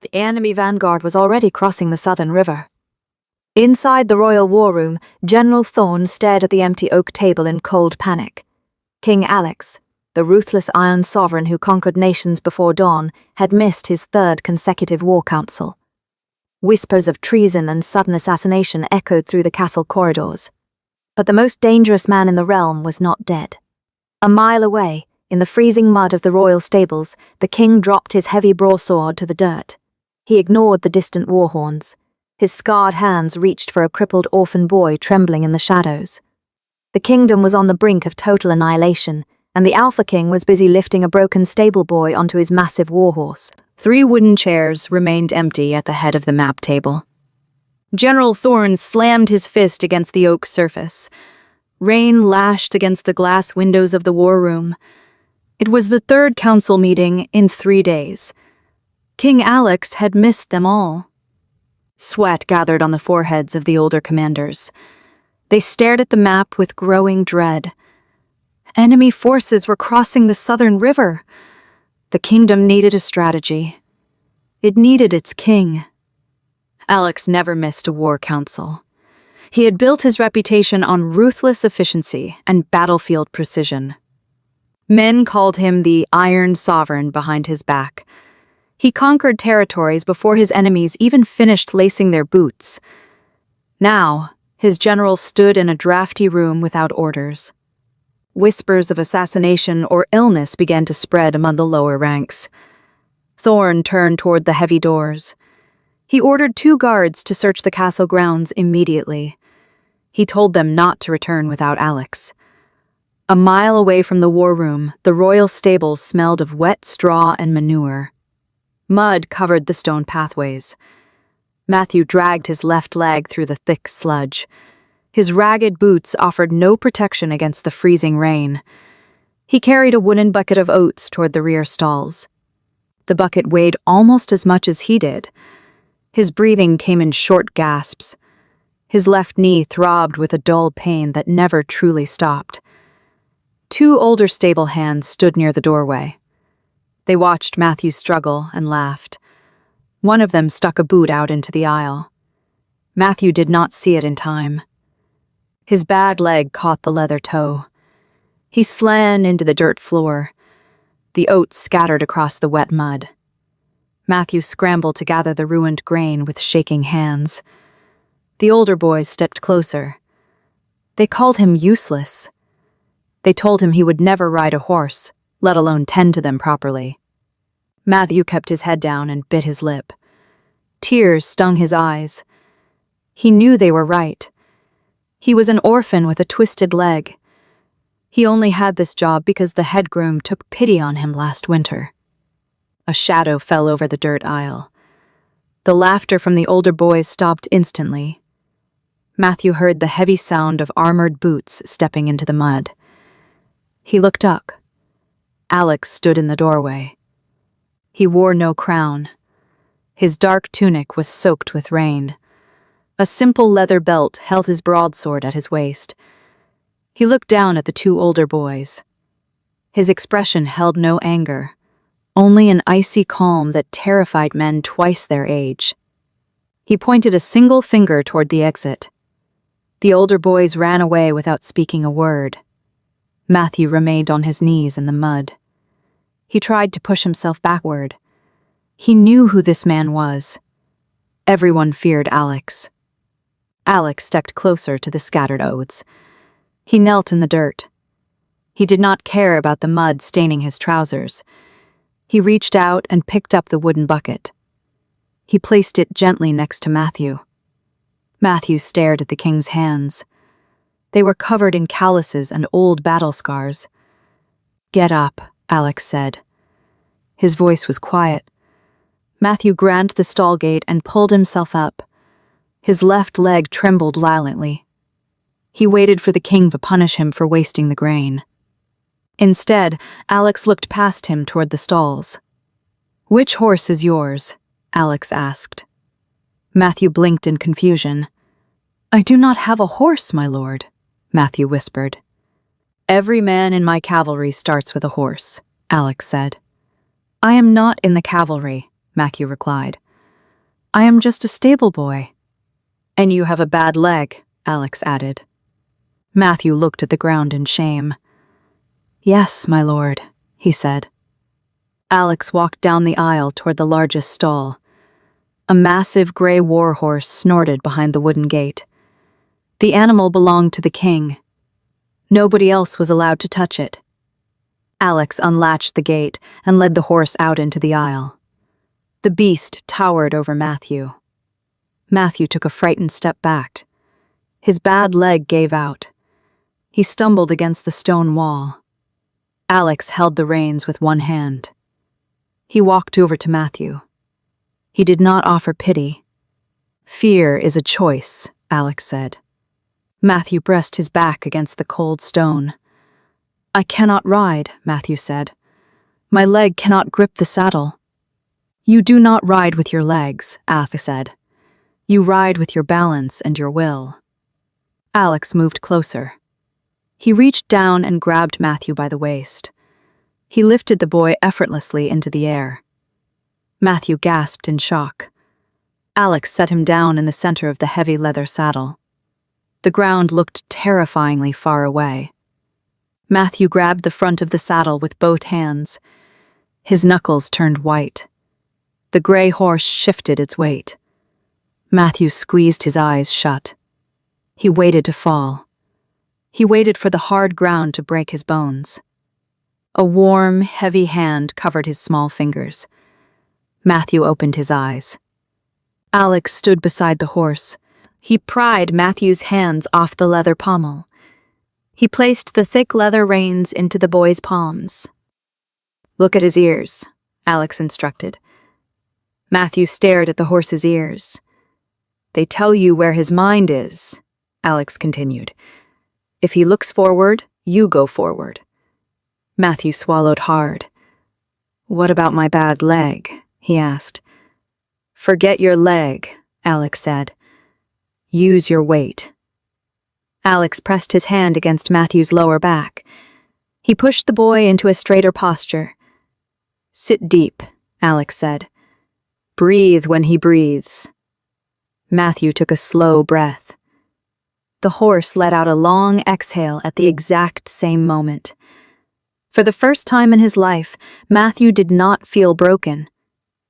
The enemy vanguard was already crossing the southern river. Inside the royal war room, General Thorne stared at the empty oak table in cold panic. King Alex, the ruthless Iron Sovereign who conquered nations before dawn, had missed his third consecutive war council. Whispers of treason and sudden assassination echoed through the castle corridors. But the most dangerous man in the realm was not dead. A mile away, in the freezing mud of the royal stables, the king dropped his heavy broadsword to the dirt. He ignored the distant war horns. His scarred hands reached for a crippled orphan boy trembling in the shadows. The kingdom was on the brink of total annihilation, and the Alpha King was busy lifting a broken stable boy onto his massive warhorse. 3 wooden chairs remained empty at the head of the map table. General Thorne slammed his fist against the oak surface. Rain lashed against the glass windows of the war room. It was the 3rd council meeting in 3 days. King Alex had missed them all. Sweat gathered on the foreheads of the older commanders. They stared at the map with growing dread. Enemy forces were crossing the southern river. The kingdom needed a strategy. It needed its king. Alex never missed a war council. He had built his reputation on ruthless efficiency and battlefield precision. Men called him the Iron Sovereign behind his back. He conquered territories before his enemies even finished lacing their boots. Now, his generals stood in a drafty room without orders. Whispers of assassination or illness began to spread among the lower ranks. Thorne turned toward the heavy doors. He ordered 2 guards to search the castle grounds immediately. He told them not to return without Alex. A mile away from the war room, the royal stables smelled of wet straw and manure. Mud covered the stone pathways. Matthew dragged his left leg through the thick sludge. His ragged boots offered no protection against the freezing rain. He carried a wooden bucket of oats toward the rear stalls. The bucket weighed almost as much as he did. His breathing came in short gasps. His left knee throbbed with a dull pain that never truly stopped. 2 older stable hands stood near the doorway. They watched Matthew struggle and laughed. One of them stuck a boot out into the aisle. Matthew did not see it in time. His bad leg caught the leather toe. He slammed into the dirt floor. The oats scattered across the wet mud. Matthew scrambled to gather the ruined grain with shaking hands. The older boys stepped closer. They called him useless. They told him he would never ride a horse, let alone tend to them properly. Matthew kept his head down and bit his lip. Tears stung his eyes. He knew they were right. He was an orphan with a twisted leg. He only had this job because the head groom took pity on him last winter. A shadow fell over the dirt aisle. The laughter from the older boys stopped instantly. Matthew heard the heavy sound of armored boots stepping into the mud. He looked up. Alex stood in the doorway. He wore no crown. His dark tunic was soaked with rain. A simple leather belt held his broadsword at his waist. He looked down at the 2 older boys. His expression held no anger, only an icy calm that terrified men twice their age. He pointed a single finger toward the exit. The older boys ran away without speaking a word. Matthew remained on his knees in the mud. He tried to push himself backward. He knew who this man was. Everyone feared Alex. Alex stepped closer to the scattered oats. He knelt in the dirt. He did not care about the mud staining his trousers. He reached out and picked up the wooden bucket. He placed it gently next to Matthew. Matthew stared at the king's hands. They were covered in calluses and old battle scars. "Get up," Alex said. His voice was quiet. Matthew grabbed the stall gate and pulled himself up. His left leg trembled violently. He waited for the king to punish him for wasting the grain. Instead, Alex looked past him toward the stalls. "Which horse is yours?" Alex asked. Matthew blinked in confusion. "I do not have a horse, my lord," Matthew whispered. "Every man in my cavalry starts with a horse," Alex said. "I am not in the cavalry," Matthew replied. I am just a stable boy. And you have a bad leg, Alex added. Matthew looked at the ground in shame. Yes, my lord, he said. Alex walked down the aisle toward the largest stall. A massive gray war horse snorted behind the wooden gate. The animal belonged to the king. Nobody else was allowed to touch it. Alex unlatched the gate and led the horse out into the aisle. The beast towered over Matthew. Matthew took a frightened step back. His bad leg gave out. He stumbled against the stone wall. Alex held the reins with one hand. He walked over to Matthew. He did not offer pity. Fear is a choice, Alex said. Matthew pressed his back against the cold stone. I cannot ride, Matthew said. My leg cannot grip the saddle. You do not ride with your legs, Alex said. You ride with your balance and your will. Alex moved closer. He reached down and grabbed Matthew by the waist. He lifted the boy effortlessly into the air. Matthew gasped in shock. Alex set him down in the center of the heavy leather saddle. The ground looked terrifyingly far away. Matthew grabbed the front of the saddle with both hands. His knuckles turned white. The gray horse shifted its weight. Matthew squeezed his eyes shut. He waited to fall. He waited for the hard ground to break his bones. A warm, heavy hand covered his small fingers. Matthew opened his eyes. Alex stood beside the horse. He pried Matthew's hands off the leather pommel. He placed the thick leather reins into the boy's palms. Look at his ears, Alex instructed. Matthew stared at the horse's ears. They tell you where his mind is, Alex continued. If he looks forward, you go forward. Matthew swallowed hard. What about my bad leg? He asked. Forget your leg, Alex said. Use your weight. Alex pressed his hand against Matthew's lower back. He pushed the boy into a straighter posture. Sit deep, Alex said. Breathe when he breathes. Matthew took a slow breath. The horse let out a long exhale at the exact same moment. For the first time in his life, Matthew did not feel broken.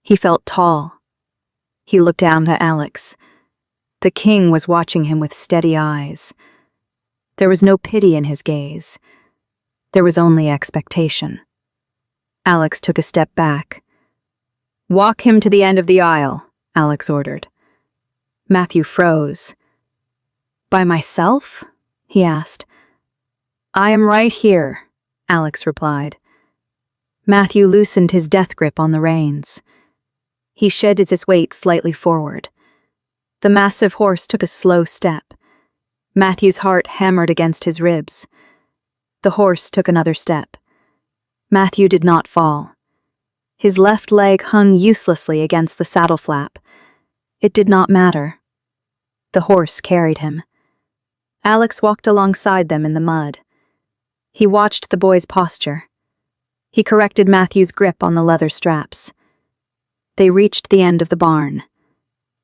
He felt tall. He looked down at Alex. The king was watching him with steady eyes. There was no pity in his gaze. There was only expectation. Alex took a step back. Walk him to the end of the aisle, Alex ordered. Matthew froze. By myself? He asked. I am right here, Alex replied. Matthew loosened his death grip on the reins. He shifted his weight slightly forward. The massive horse took a slow step. Matthew's heart hammered against his ribs. The horse took another step. Matthew did not fall. His left leg hung uselessly against the saddle flap. It did not matter. The horse carried him. Alex walked alongside them in the mud. He watched the boy's posture. He corrected Matthew's grip on the leather straps. They reached the end of the barn.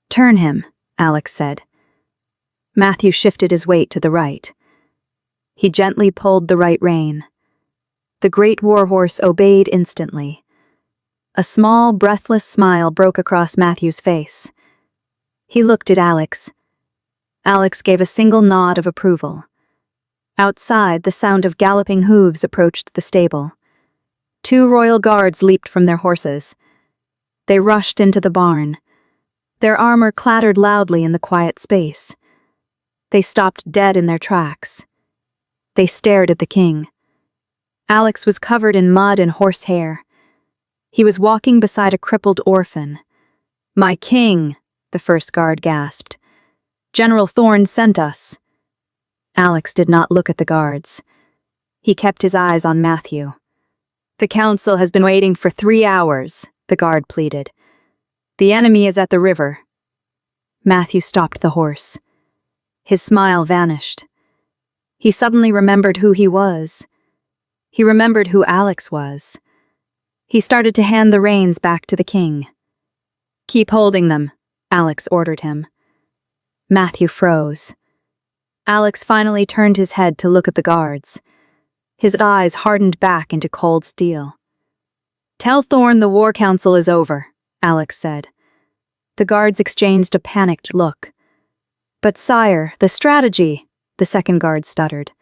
Turn him, Alex said. Matthew shifted his weight to the right. He gently pulled the right rein. The great warhorse obeyed instantly. A small, breathless smile broke across Matthew's face. He looked at Alex. Alex gave a single nod of approval. Outside, the sound of galloping hooves approached the stable. 2 royal guards leaped from their horses. They rushed into the barn. Their armor clattered loudly in the quiet space. They stopped dead in their tracks. They stared at the king. Alex was covered in mud and horsehair. He was walking beside a crippled orphan. My king, the first guard gasped. General Thorne sent us. Alex did not look at the guards. He kept his eyes on Matthew. The council has been waiting for 3 hours, the guard pleaded. The enemy is at the river. Matthew stopped the horse. His smile vanished. He suddenly remembered who he was. He remembered who Alex was. He started to hand the reins back to the king. Keep holding them, Alex ordered him. Matthew froze. Alex finally turned his head to look at the guards. His eyes hardened back into cold steel. "Tell Thorn the war council is over," Alex said. The guards exchanged a panicked look. "But sire, the strategy," the second guard stuttered.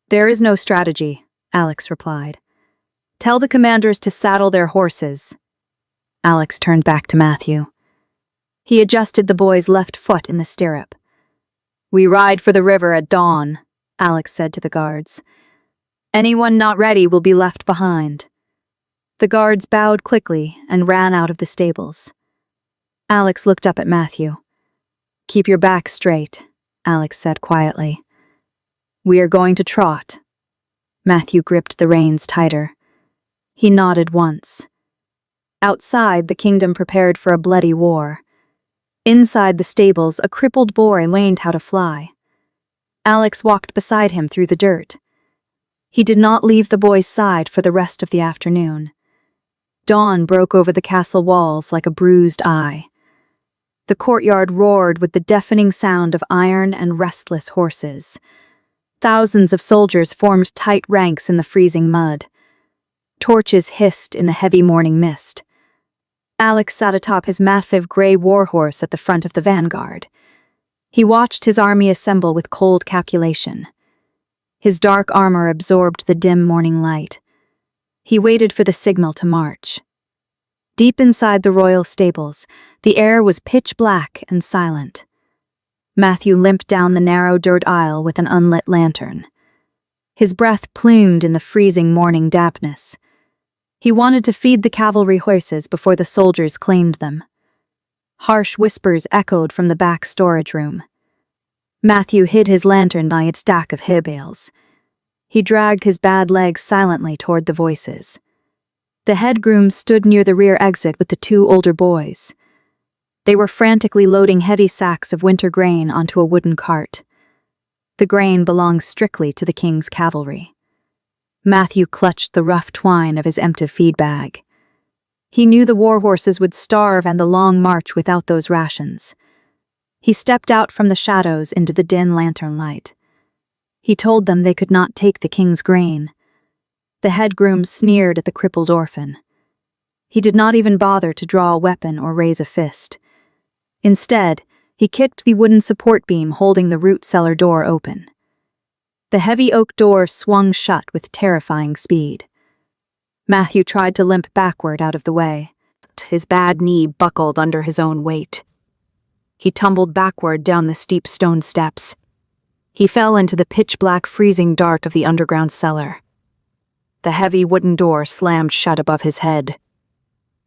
"There is no strategy," Alex replied. "Tell the commanders to saddle their horses." Alex turned back to Matthew. He adjusted the boy's left foot in the stirrup. "We ride for the river at dawn," Alex said to the guards. "Anyone not ready will be left behind." The guards bowed quickly and ran out of the stables. Alex looked up at Matthew. "Keep your back straight," Alex said quietly. "We are going to trot." Matthew gripped the reins tighter. He nodded once. Outside, the kingdom prepared for a bloody war. Inside the stables, a crippled boy learned how to fly. Alex walked beside him through the dirt. He did not leave the boy's side for the rest of the afternoon. Dawn broke over the castle walls like a bruised eye. The courtyard roared with the deafening sound of iron and restless horses. Thousands of soldiers formed tight ranks in the freezing mud. Torches hissed in the heavy morning mist. Alex sat atop his massive gray warhorse at the front of the vanguard. He watched his army assemble with cold calculation. His dark armor absorbed the dim morning light. He waited for the signal to march. Deep inside the royal stables, the air was pitch black and silent. Matthew limped down the narrow dirt aisle with an unlit lantern. His breath plumed in the freezing morning dampness. He wanted to feed the cavalry horses before the soldiers claimed them. Harsh whispers echoed from the back storage room. Matthew hid his lantern by its stack of hay bales. He dragged his bad legs silently toward the voices. The head grooms stood near the rear exit with the two older boys. They were frantically loading heavy sacks of winter grain onto a wooden cart. The grain belonged strictly to the king's cavalry. Matthew clutched the rough twine of his empty feed bag. He knew the war horses would starve and the long march without those rations. He stepped out from the shadows into the dim lantern light. He told them they could not take the king's grain. The head groom sneered at the crippled orphan. He did not even bother to draw a weapon or raise a fist. Instead, he kicked the wooden support beam holding the root cellar door open. The heavy oak door swung shut with terrifying speed. Matthew tried to limp backward out of the way. His bad knee buckled under his own weight. He tumbled backward down the steep stone steps. He fell into the pitch-black freezing dark of the underground cellar. The heavy wooden door slammed shut above his head.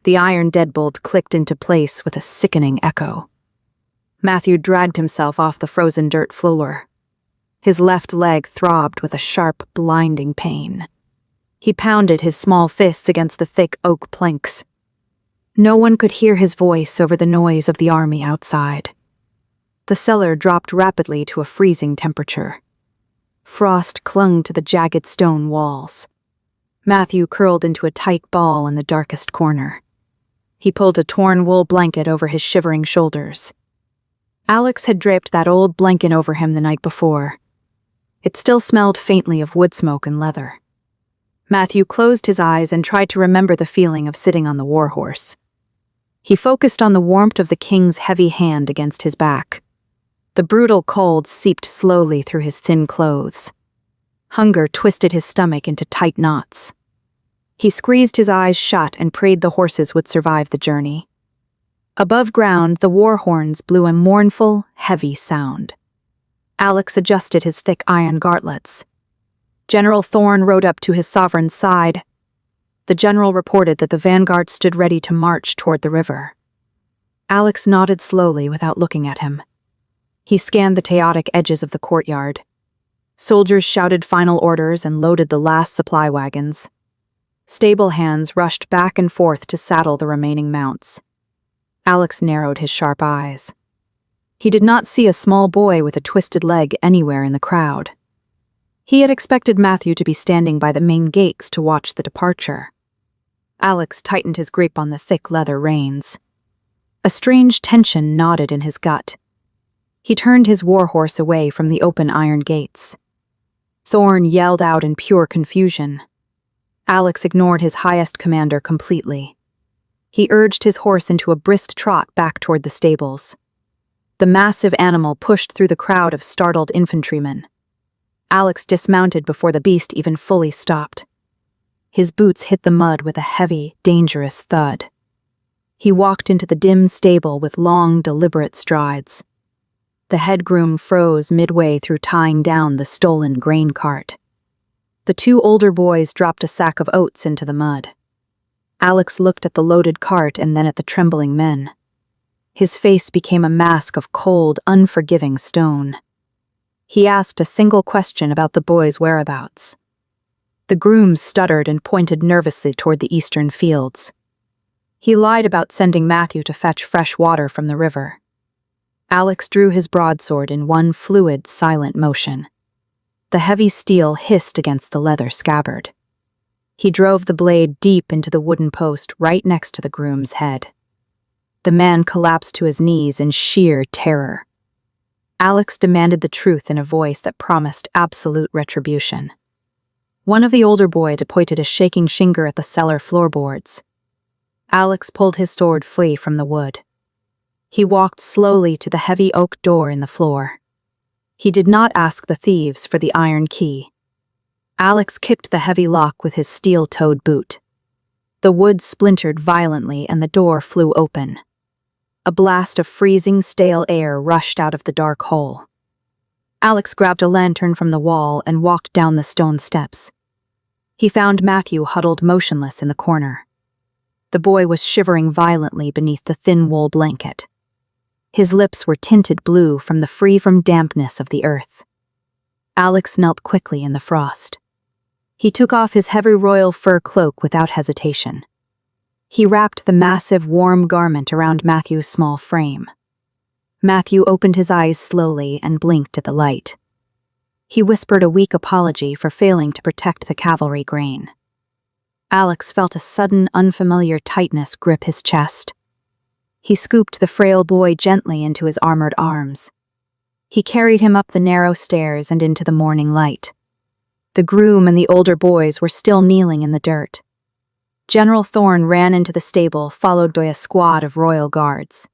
The iron deadbolt clicked into place with a sickening echo. Matthew dragged himself off the frozen dirt floor. His left leg throbbed with a sharp, blinding pain. He pounded his small fists against the thick oak planks. No one could hear his voice over the noise of the army outside. The cellar dropped rapidly to a freezing temperature. Frost clung to the jagged stone walls. Matthew curled into a tight ball in the darkest corner. He pulled a torn wool blanket over his shivering shoulders. Alex had draped that old blanket over him the night before. It still smelled faintly of wood smoke and leather. Matthew closed his eyes and tried to remember the feeling of sitting on the war horse. He focused on the warmth of the king's heavy hand against his back. The brutal cold seeped slowly through his thin clothes. Hunger twisted his stomach into tight knots. He squeezed his eyes shut and prayed the horses would survive the journey. Above ground, the war horns blew a mournful, heavy sound. Alex adjusted his thick iron gauntlets. General Thorn rode up to his sovereign's side. The general reported that the vanguard stood ready to march toward the river. Alex nodded slowly without looking at him. He scanned the chaotic edges of the courtyard. Soldiers shouted final orders and loaded the last supply wagons. Stable hands rushed back and forth to saddle the remaining mounts. Alex narrowed his sharp eyes. He did not see a small boy with a twisted leg anywhere in the crowd. He had expected Matthew to be standing by the main gates to watch the departure. Alex tightened his grip on the thick leather reins. A strange tension knotted in his gut. He turned his warhorse away from the open iron gates. Thorn yelled out in pure confusion. Alex ignored his highest commander completely. He urged his horse into a brisk trot back toward the stables. The massive animal pushed through the crowd of startled infantrymen. Alex dismounted before the beast even fully stopped. His boots hit the mud with a heavy, dangerous thud. He walked into the dim stable with long, deliberate strides. The head groom froze midway through tying down the stolen grain cart. The two older boys dropped a sack of oats into the mud. Alex looked at the loaded cart and then at the trembling men. His face became a mask of cold, unforgiving stone. He asked a single question about the boys' whereabouts. The grooms stuttered and pointed nervously toward the eastern fields. He lied about sending Matthew to fetch fresh water from the river. Alex drew his broadsword in one fluid, silent motion. The heavy steel hissed against the leather scabbard. He drove the blade deep into the wooden post right next to the groom's head. The man collapsed to his knees in sheer terror. Alex demanded the truth in a voice that promised absolute retribution. One of the older boys pointed a shaking finger at the cellar floorboards. Alex pulled his sword free from the wood. He walked slowly to the heavy oak door in the floor. He did not ask the thieves for the iron key. Alex kicked the heavy lock with his steel-toed boot. The wood splintered violently and the door flew open. A blast of freezing, stale air rushed out of the dark hole. Alex grabbed a lantern from the wall and walked down the stone steps. He found Matthew huddled motionless in the corner. The boy was shivering violently beneath the thin wool blanket. His lips were tinted blue from the free-from dampness of the earth. Alex knelt quickly in the frost. He took off his heavy royal fur cloak without hesitation. He wrapped the massive, warm garment around Matthew's small frame. Matthew opened his eyes slowly and blinked at the light. He whispered a weak apology for failing to protect the cavalry grain. Alex felt a sudden, unfamiliar tightness grip his chest. He scooped the frail boy gently into his armored arms. He carried him up the narrow stairs and into the morning light. The groom and the older boys were still kneeling in the dirt. General Thorn ran into the stable, followed by a squad of royal guards.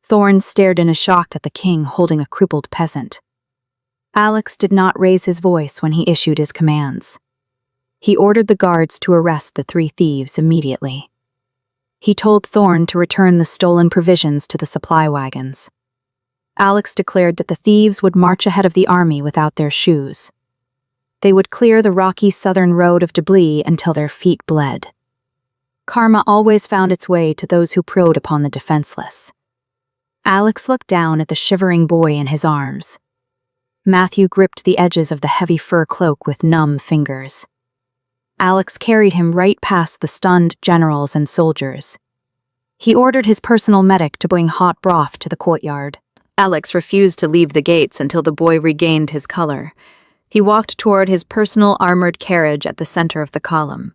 Thorn stared in shock at the king holding a crippled peasant. Alex did not raise his voice when he issued his commands. He ordered the guards to arrest the three thieves immediately. He told Thorn to return the stolen provisions to the supply wagons. Alex declared that the thieves would march ahead of the army without their shoes. They would clear the rocky southern road of debris until their feet bled. Karma always found its way to those who preyed upon the defenseless. Alex looked down at the shivering boy in his arms. Matthew gripped the edges of the heavy fur cloak with numb fingers. Alex carried him right past the stunned generals and soldiers. He ordered his personal medic to bring hot broth to the courtyard. Alex refused to leave the gates until the boy regained his color. He walked toward his personal armored carriage at the center of the column.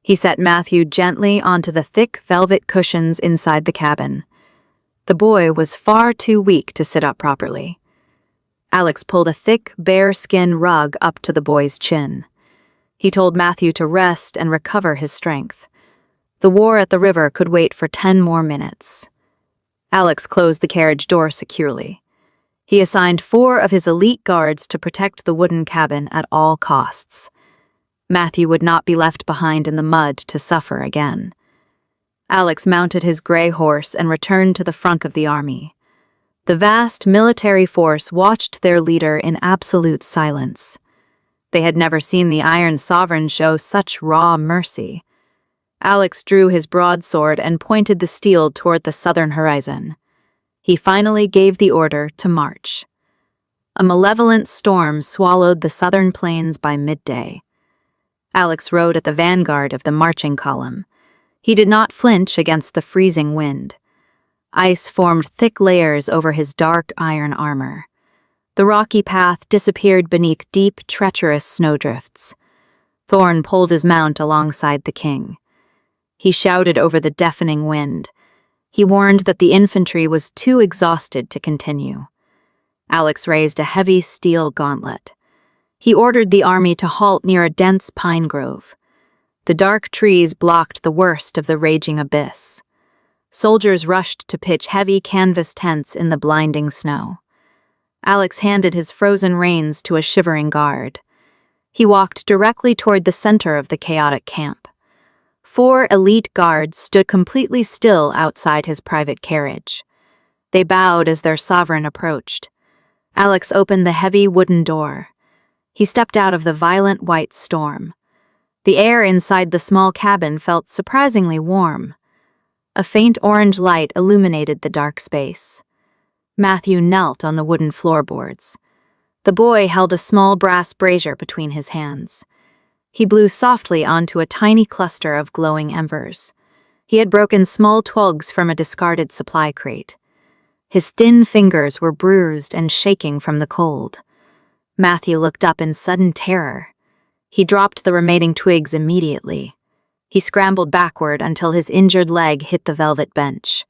He set Matthew gently onto the thick velvet cushions inside the cabin. The boy was far too weak to sit up properly. Alex pulled a thick, bear-skin rug up to the boy's chin. He told Matthew to rest and recover his strength. The war at the river could wait for 10 more minutes. Alex closed the carriage door securely. He assigned 4 of his elite guards to protect the wooden cabin at all costs. Matthew would not be left behind in the mud to suffer again. Alex mounted his gray horse and returned to the front of the army. The vast military force watched their leader in absolute silence. They had never seen the Iron Sovereign show such raw mercy. Alex drew his broadsword and pointed the steel toward the southern horizon. He finally gave the order to march. A malevolent storm swallowed the southern plains by midday. Alex rode at the vanguard of the marching column. He did not flinch against the freezing wind. Ice formed thick layers over his dark iron armor. The rocky path disappeared beneath deep, treacherous snowdrifts. Thorn pulled his mount alongside the king. He shouted over the deafening wind, He warned that the infantry was too exhausted to continue. Alex raised a heavy steel gauntlet. He ordered the army to halt near a dense pine grove. The dark trees blocked the worst of the raging abyss. Soldiers rushed to pitch heavy canvas tents in the blinding snow. Alex handed his frozen reins to a shivering guard. He walked directly toward the center of the chaotic camp. 4 elite guards stood completely still outside his private carriage. They bowed as their sovereign approached. Alex opened the heavy wooden door. He stepped out of the violent white storm. The air inside the small cabin felt surprisingly warm. A faint orange light illuminated the dark space. Matthew knelt on the wooden floorboards. The boy held a small brass brazier between his hands. He blew softly onto a tiny cluster of glowing embers. He had broken small twigs from a discarded supply crate. His thin fingers were bruised and shaking from the cold. Matthew looked up in sudden terror. He dropped the remaining twigs immediately. He scrambled backward until his injured leg hit the velvet bench.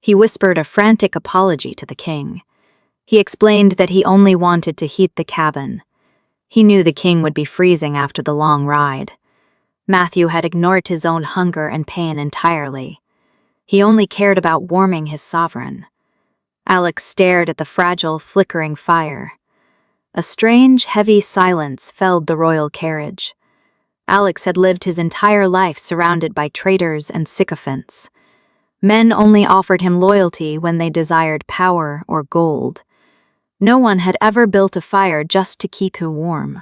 He whispered a frantic apology to the king. He explained that he only wanted to heat the cabin. He knew the king would be freezing after the long ride. Matthew had ignored his own hunger and pain entirely. He only cared about warming his sovereign. Alex stared at the fragile, flickering fire. A strange, heavy silence filled the royal carriage. Alex had lived his entire life surrounded by traitors and sycophants. Men only offered him loyalty when they desired power or gold. No one had ever built a fire just to keep him warm.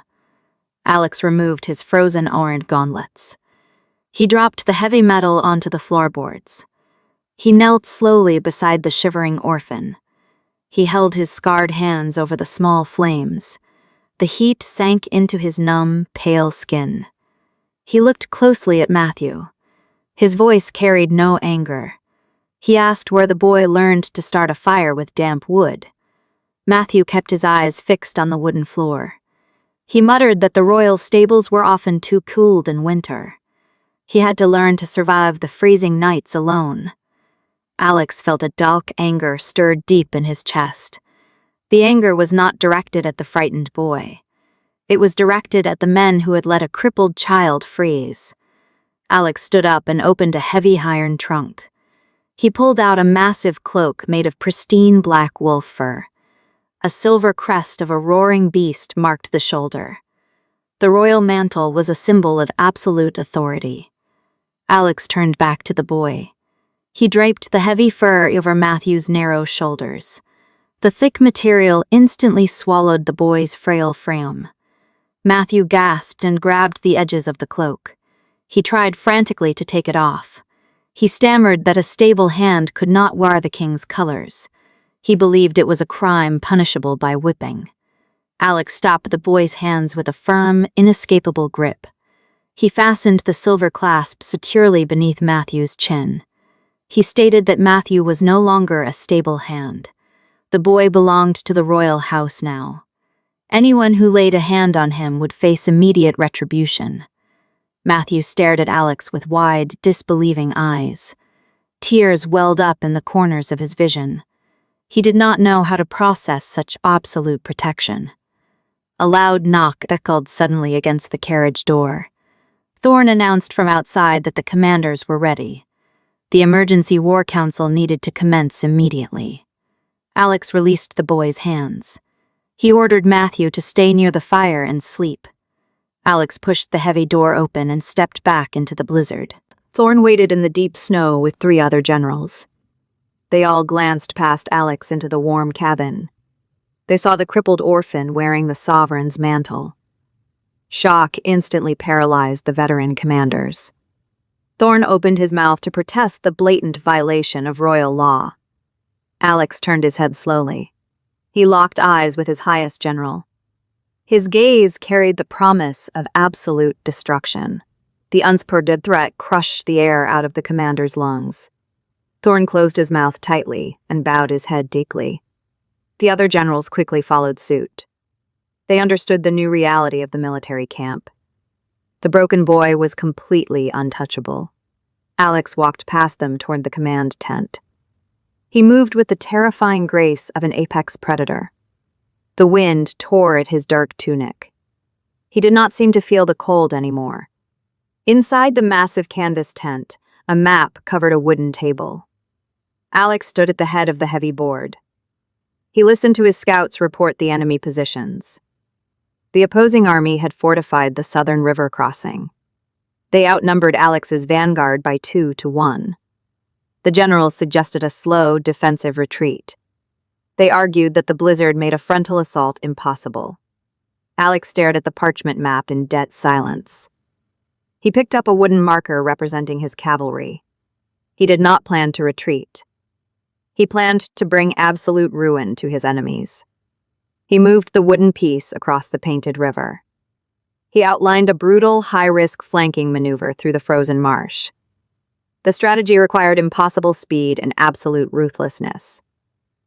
Alex removed his frozen orange gauntlets. He dropped the heavy metal onto the floorboards. He knelt slowly beside the shivering orphan. He held his scarred hands over the small flames. The heat sank into his numb, pale skin. He looked closely at Matthew. His voice carried no anger. He asked where the boy learned to start a fire with damp wood. Matthew kept his eyes fixed on the wooden floor. He muttered that the royal stables were often too cold in winter. He had to learn to survive the freezing nights alone. Alex felt a dark anger stirred deep in his chest. The anger was not directed at the frightened boy. It was directed at the men who had let a crippled child freeze. Alex stood up and opened a heavy iron trunk. He pulled out a massive cloak made of pristine black wolf fur. A silver crest of a roaring beast marked the shoulder. The royal mantle was a symbol of absolute authority. Alex turned back to the boy. He draped the heavy fur over Matthew's narrow shoulders. The thick material instantly swallowed the boy's frail frame. Matthew gasped and grabbed the edges of the cloak. He tried frantically to take it off. He stammered that a stable hand could not wear the king's colors. He believed it was a crime punishable by whipping. Alex stopped the boy's hands with a firm, inescapable grip. He fastened the silver clasp securely beneath Matthew's chin. He stated that Matthew was no longer a stable hand. The boy belonged to the royal house now. Anyone who laid a hand on him would face immediate retribution. Matthew stared at Alex with wide, disbelieving eyes. Tears welled up in the corners of his vision. He did not know how to process such absolute protection. A loud knock echoed suddenly against the carriage door. Thorne announced from outside that the commanders were ready. The emergency war council needed to commence immediately. Alex released the boy's hands. He ordered Matthew to stay near the fire and sleep. Alex pushed the heavy door open and stepped back into the blizzard. Thorne waited in the deep snow with 3 other generals. They all glanced past Alex into the warm cabin. They saw the crippled orphan wearing the sovereign's mantle. Shock instantly paralyzed the veteran commanders. Thorne opened his mouth to protest the blatant violation of royal law. Alex turned his head slowly. He locked eyes with his highest general. His gaze carried the promise of absolute destruction. The unsupported threat crushed the air out of the commander's lungs. Thorne closed his mouth tightly and bowed his head deeply. The other generals quickly followed suit. They understood the new reality of the military camp. The broken boy was completely untouchable. Alex walked past them toward the command tent. He moved with the terrifying grace of an apex predator. The wind tore at his dark tunic. He did not seem to feel the cold anymore. Inside the massive canvas tent, a map covered a wooden table. Alex stood at the head of the heavy board. He listened to his scouts report the enemy positions. The opposing army had fortified the southern river crossing. They outnumbered Alex's vanguard by 2-1. The generals suggested a slow, defensive retreat. They argued that the blizzard made a frontal assault impossible. Alex stared at the parchment map in dead silence. He picked up a wooden marker representing his cavalry. He did not plan to retreat. He planned to bring absolute ruin to his enemies. He moved the wooden piece across the painted river. He outlined a brutal, high-risk flanking maneuver through the frozen marsh. The strategy required impossible speed and absolute ruthlessness.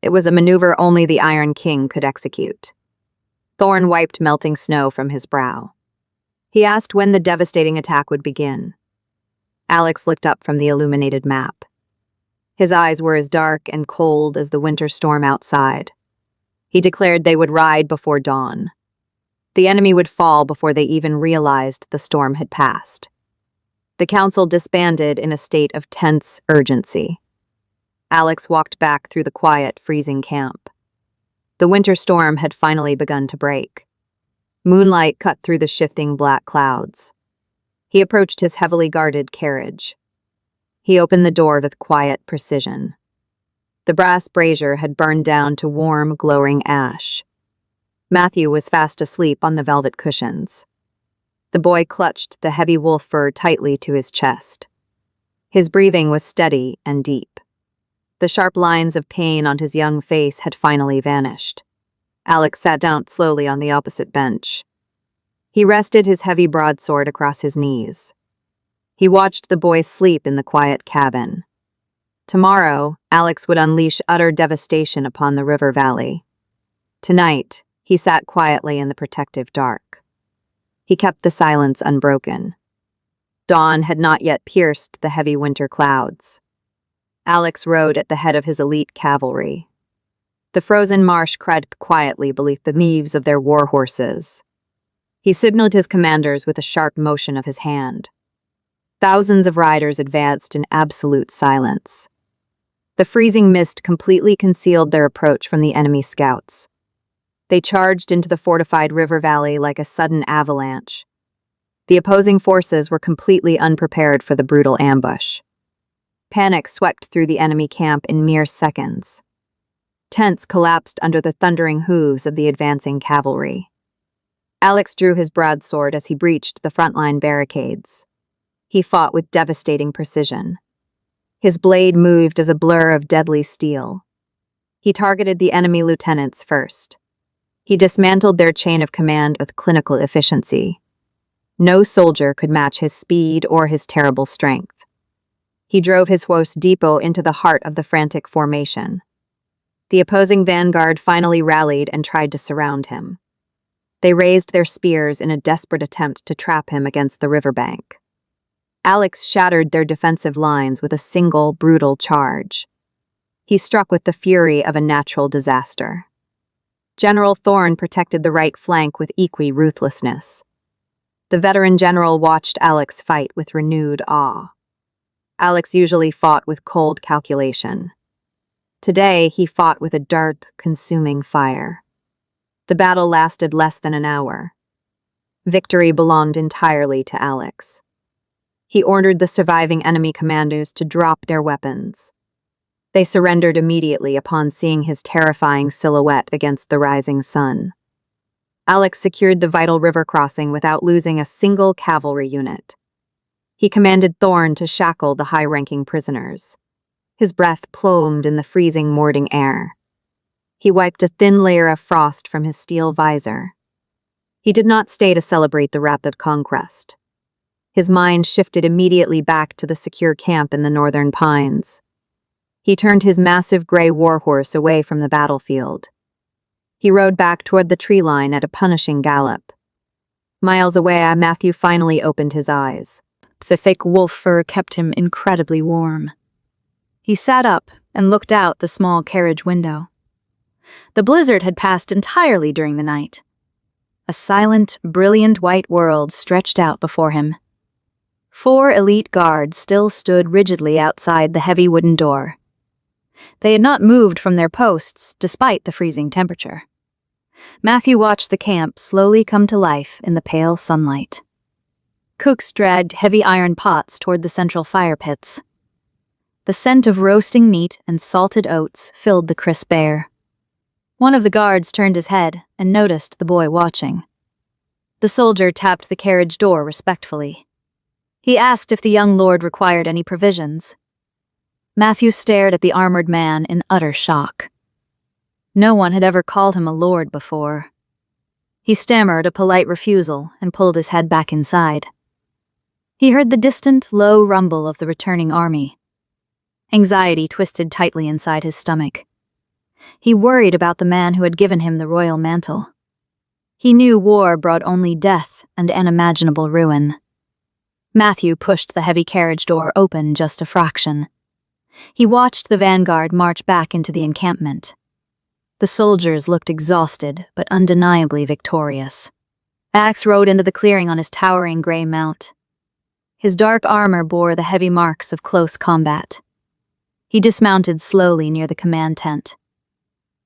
It was a maneuver only the Iron King could execute. Thorn wiped melting snow from his brow. He asked when the devastating attack would begin. Alex looked up from the illuminated map. His eyes were as dark and cold as the winter storm outside. He declared they would ride before dawn. The enemy would fall before they even realized the storm had passed. The council disbanded in a state of tense urgency. Alex walked back through the quiet, freezing camp. The winter storm had finally begun to break. Moonlight cut through the shifting black clouds. He approached his heavily guarded carriage. He opened the door with quiet precision. The brass brazier had burned down to warm, glowing ash. Matthew was fast asleep on the velvet cushions. The boy clutched the heavy wolf fur tightly to his chest. His breathing was steady and deep. The sharp lines of pain on his young face had finally vanished. Alex sat down slowly on the opposite bench. He rested his heavy broadsword across his knees. He watched the boy sleep in the quiet cabin. Tomorrow, Alex would unleash utter devastation upon the river valley. Tonight, he sat quietly in the protective dark. He kept the silence unbroken. Dawn had not yet pierced the heavy winter clouds. Alex rode at the head of his elite cavalry. The frozen marsh crept quietly beneath the eaves of their war horses. He signaled his commanders with a sharp motion of his hand. Thousands of riders advanced in absolute silence. The freezing mist completely concealed their approach from the enemy scouts. They charged into the fortified river valley like a sudden avalanche. The opposing forces were completely unprepared for the brutal ambush. Panic swept through the enemy camp in mere seconds. Tents collapsed under the thundering hooves of the advancing cavalry. Alex drew his broadsword as he breached the frontline barricades. He fought with devastating precision. His blade moved as a blur of deadly steel. He targeted the enemy lieutenants first. He dismantled their chain of command with clinical efficiency. No soldier could match his speed or his terrible strength. He drove his horse depot into the heart of the frantic formation. The opposing vanguard finally rallied and tried to surround him. They raised their spears in a desperate attempt to trap him against the riverbank. Alex shattered their defensive lines with a single, brutal charge. He struck with the fury of a natural disaster. General Thorn protected the right flank with equal ruthlessness. The veteran general watched Alex fight with renewed awe. Alex usually fought with cold calculation. Today, he fought with a dark, consuming fire. The battle lasted less than an hour. Victory belonged entirely to Alex. He ordered the surviving enemy commanders to drop their weapons. They surrendered immediately upon seeing his terrifying silhouette against the rising sun. Alex secured the vital river crossing without losing a single cavalry unit. He commanded Thorn to shackle the high-ranking prisoners. His breath plumed in the freezing morning air. He wiped a thin layer of frost from his steel visor. He did not stay to celebrate the rapid conquest. His mind shifted immediately back to the secure camp in the northern pines. He turned his massive gray warhorse away from the battlefield. He rode back toward the tree line at a punishing gallop. Miles away, Matthew finally opened his eyes. The thick wolf fur kept him incredibly warm. He sat up and looked out the small carriage window. The blizzard had passed entirely during the night. A silent, brilliant white world stretched out before him. 4 elite guards still stood rigidly outside the heavy wooden door. They had not moved from their posts, despite the freezing temperature. Matthew watched the camp slowly come to life in the pale sunlight. Cooks dragged heavy iron pots toward the central fire pits. The scent of roasting meat and salted oats filled the crisp air. One of the guards turned his head and noticed the boy watching. The soldier tapped the carriage door respectfully. He asked if the young lord required any provisions. Matthew stared at the armored man in utter shock. No one had ever called him a lord before. He stammered a polite refusal and pulled his head back inside. He heard the distant, low rumble of the returning army. Anxiety twisted tightly inside his stomach. He worried about the man who had given him the royal mantle. He knew war brought only death and unimaginable ruin. Matthew pushed the heavy carriage door open just a fraction. He watched the vanguard march back into the encampment. The soldiers looked exhausted, but undeniably victorious. Axe rode into the clearing on his towering gray mount. His dark armor bore the heavy marks of close combat. He dismounted slowly near the command tent.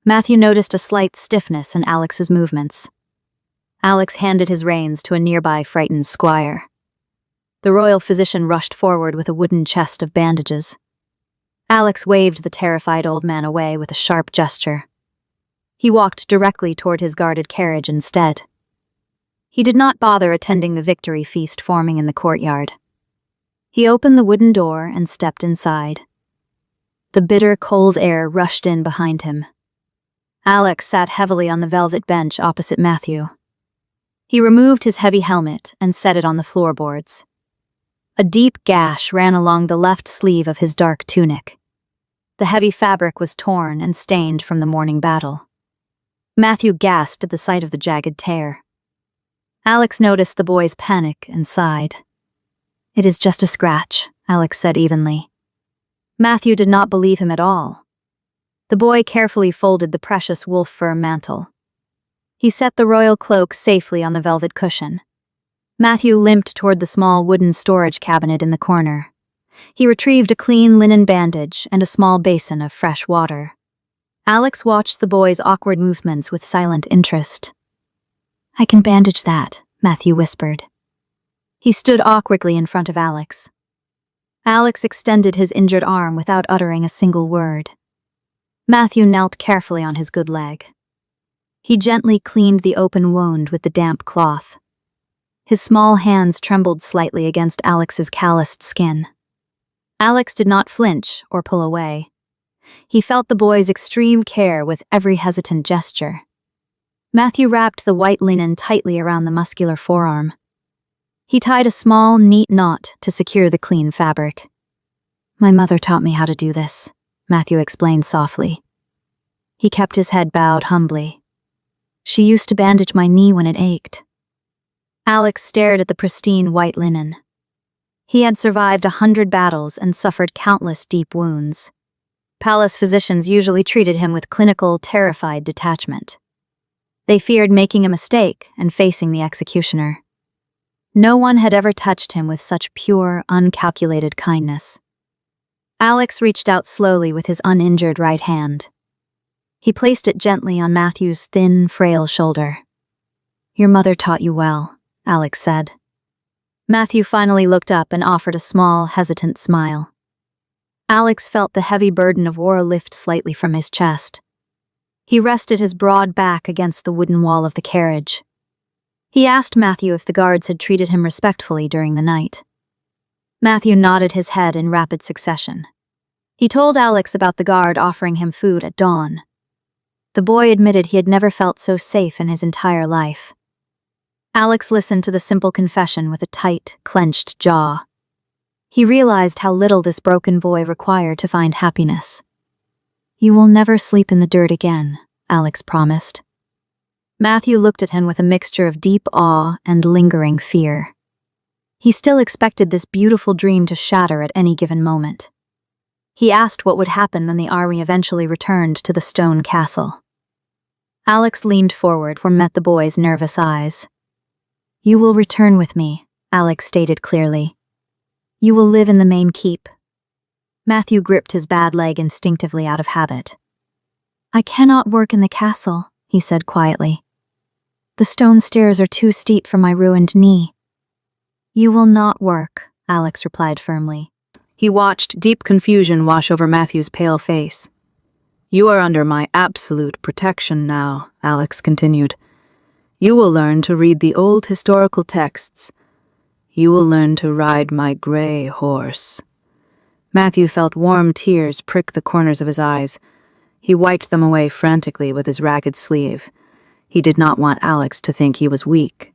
Matthew noticed a slight stiffness in Alex's movements. Alex handed his reins to a nearby frightened squire. The royal physician rushed forward with a wooden chest of bandages. Alex waved the terrified old man away with a sharp gesture. He walked directly toward his guarded carriage instead. He did not bother attending the victory feast forming in the courtyard. He opened the wooden door and stepped inside. The bitter, cold air rushed in behind him. Alex sat heavily on the velvet bench opposite Matthew. He removed his heavy helmet and set it on the floorboards. A deep gash ran along the left sleeve of his dark tunic. The heavy fabric was torn and stained from the morning battle. Matthew gasped at the sight of the jagged tear. Alex noticed the boy's panic and sighed. "It is just a scratch," Alex said evenly. Matthew did not believe him at all. The boy carefully folded the precious wolf fur mantle. He set the royal cloak safely on the velvet cushion. Matthew limped toward the small wooden storage cabinet in the corner. He retrieved a clean linen bandage and a small basin of fresh water. Alex watched the boy's awkward movements with silent interest. "I can bandage that," Matthew whispered. He stood awkwardly in front of Alex. Alex extended his injured arm without uttering a single word. Matthew knelt carefully on his good leg. He gently cleaned the open wound with the damp cloth. His small hands trembled slightly against Alex's calloused skin. Alex did not flinch or pull away. He felt the boy's extreme care with every hesitant gesture. Matthew wrapped the white linen tightly around the muscular forearm. He tied a small, neat knot to secure the clean fabric. "My mother taught me how to do this," Matthew explained softly. He kept his head bowed humbly. "She used to bandage my knee when it ached." Alex stared at the pristine white linen. He had survived 100 battles and suffered countless deep wounds. Palace physicians usually treated him with clinical, terrified detachment. They feared making a mistake and facing the executioner. No one had ever touched him with such pure, uncalculated kindness. Alex reached out slowly with his uninjured right hand. He placed it gently on Matthew's thin, frail shoulder. "Your mother taught you well," Alex said. Matthew finally looked up and offered a small, hesitant smile. Alex felt the heavy burden of war lift slightly from his chest. He rested his broad back against the wooden wall of the carriage. He asked Matthew if the guards had treated him respectfully during the night. Matthew nodded his head in rapid succession. He told Alex about the guard offering him food at dawn. The boy admitted he had never felt so safe in his entire life. Alex listened to the simple confession with a tight, clenched jaw. He realized how little this broken boy required to find happiness. "You will never sleep in the dirt again," Alex promised. Matthew looked at him with a mixture of deep awe and lingering fear. He still expected this beautiful dream to shatter at any given moment. He asked what would happen when the army eventually returned to the stone castle. Alex leaned forward and met the boy's nervous eyes. "You will return with me," Alex stated clearly. "You will live in the main keep." Matthew gripped his bad leg instinctively out of habit. "I cannot work in the castle," he said quietly. "The stone stairs are too steep for my ruined knee." "You will not work," Alex replied firmly. He watched deep confusion wash over Matthew's pale face. "You are under my absolute protection now," Alex continued. "You will learn to read the old historical texts. You will learn to ride my gray horse." Matthew felt warm tears prick the corners of his eyes. He wiped them away frantically with his ragged sleeve. He did not want Alex to think he was weak.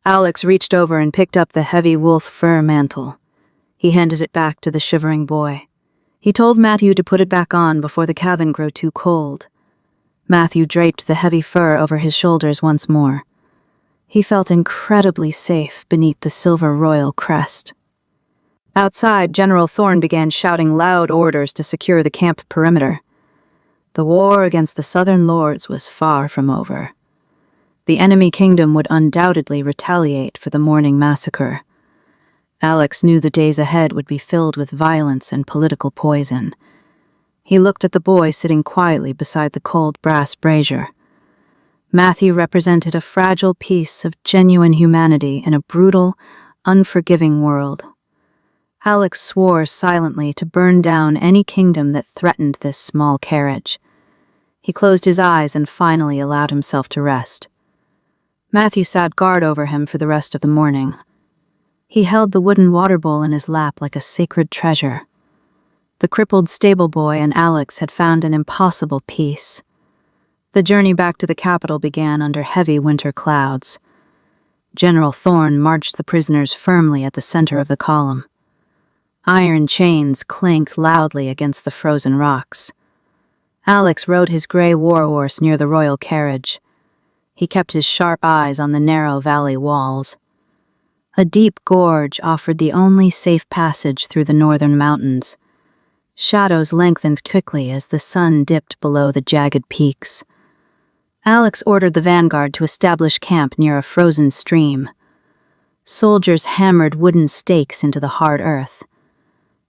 Alex reached over and picked up the heavy wolf fur mantle. He handed it back to the shivering boy. He told Matthew to put it back on before the cabin grew too cold. Matthew draped the heavy fur over his shoulders once more. He felt incredibly safe beneath the silver royal crest. Outside, General Thorne began shouting loud orders to secure the camp perimeter. The war against the Southern Lords was far from over. The enemy kingdom would undoubtedly retaliate for the morning massacre. Alex knew the days ahead would be filled with violence and political poison. He looked at the boy sitting quietly beside the cold brass brazier. Matthew represented a fragile piece of genuine humanity in a brutal, unforgiving world. Alex swore silently to burn down any kingdom that threatened this small carriage. He closed his eyes and finally allowed himself to rest. Matthew sat guard over him for the rest of the morning. He held the wooden water bowl in his lap like a sacred treasure. The crippled stable boy and Alex had found an impossible peace. The journey back to the capital began under heavy winter clouds. General Thorne marched the prisoners firmly at the center of the column. Iron chains clanked loudly against the frozen rocks. Alex rode his gray warhorse near the royal carriage. He kept his sharp eyes on the narrow valley walls. A deep gorge offered the only safe passage through the northern mountains. Shadows lengthened quickly as the sun dipped below the jagged peaks. Alex ordered the vanguard to establish camp near a frozen stream. Soldiers hammered wooden stakes into the hard earth.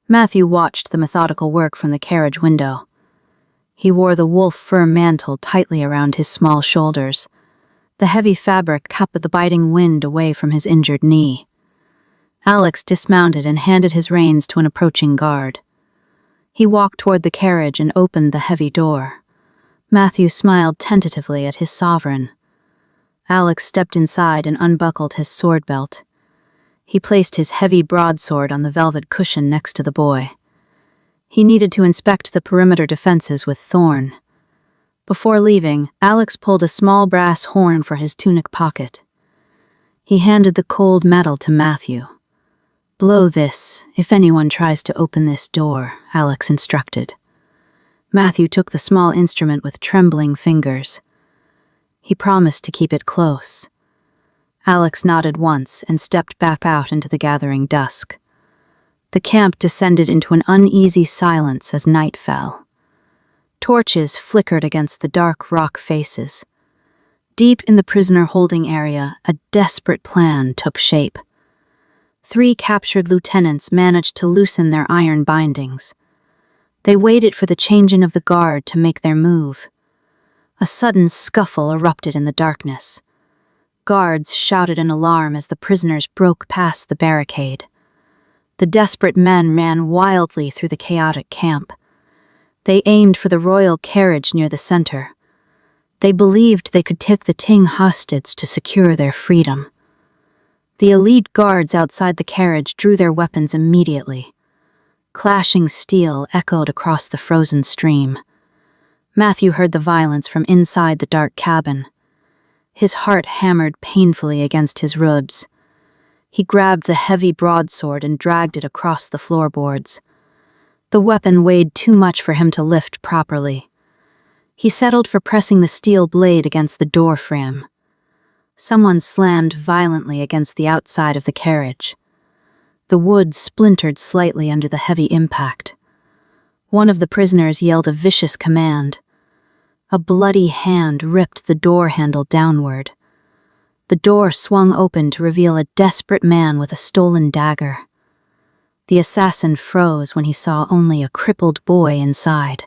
Matthew watched the methodical work from the carriage window. He wore the wolf fur mantle tightly around his small shoulders. The heavy fabric kept the biting wind away from his injured knee. Alex dismounted and handed his reins to an approaching guard. He walked toward the carriage and opened the heavy door. Matthew smiled tentatively at his sovereign. Alex stepped inside and unbuckled his sword belt. He placed his heavy broadsword on the velvet cushion next to the boy. He needed to inspect the perimeter defenses with Thorne. Before leaving, Alex pulled a small brass horn for his tunic pocket. He handed the cold metal to Matthew. "Blow this if anyone tries to open this door," Alex instructed. Matthew took the small instrument with trembling fingers. He promised to keep it close. Alex nodded once and stepped back out into the gathering dusk. The camp descended into an uneasy silence as night fell. Torches flickered against the dark rock faces. Deep in the prisoner holding area, a desperate plan took shape. 3 captured lieutenants managed to loosen their iron bindings. They waited for the changing of the guard to make their move. A sudden scuffle erupted in the darkness. Guards shouted in alarm as the prisoners broke past the barricade. The desperate men ran wildly through the chaotic camp. They aimed for the royal carriage near the center. They believed they could take the Ting hostage to secure their freedom. The elite guards outside the carriage drew their weapons immediately. Clashing steel echoed across the frozen stream. Matthew heard the violence from inside the dark cabin. His heart hammered painfully against his ribs. He grabbed the heavy broadsword and dragged it across the floorboards. The weapon weighed too much for him to lift properly. He settled for pressing the steel blade against the door frame. Someone slammed violently against the outside of the carriage. The wood splintered slightly under the heavy impact. One of the prisoners yelled a vicious command. A bloody hand ripped the door handle downward. The door swung open to reveal a desperate man with a stolen dagger. The assassin froze when he saw only a crippled boy inside.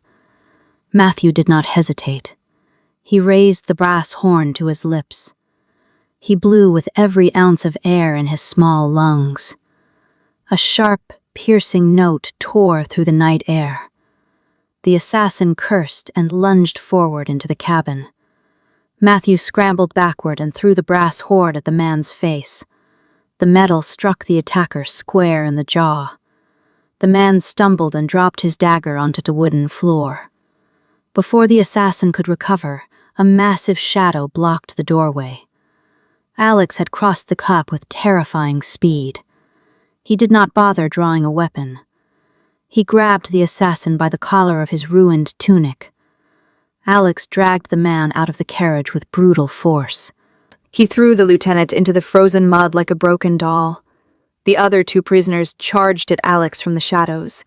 Matthew did not hesitate. He raised the brass horn to his lips. He blew with every ounce of air in his small lungs. A sharp, piercing note tore through the night air. The assassin cursed and lunged forward into the cabin. Matthew scrambled backward and threw the brass horn at the man's face. The metal struck the attacker square in the jaw. The man stumbled and dropped his dagger onto the wooden floor. Before the assassin could recover, a massive shadow blocked the doorway. Alex had crossed the cup with terrifying speed. He did not bother drawing a weapon. He grabbed the assassin by the collar of his ruined tunic. Alex dragged the man out of the carriage with brutal force. He threw the lieutenant into the frozen mud like a broken doll. The other two prisoners charged at Alex from the shadows.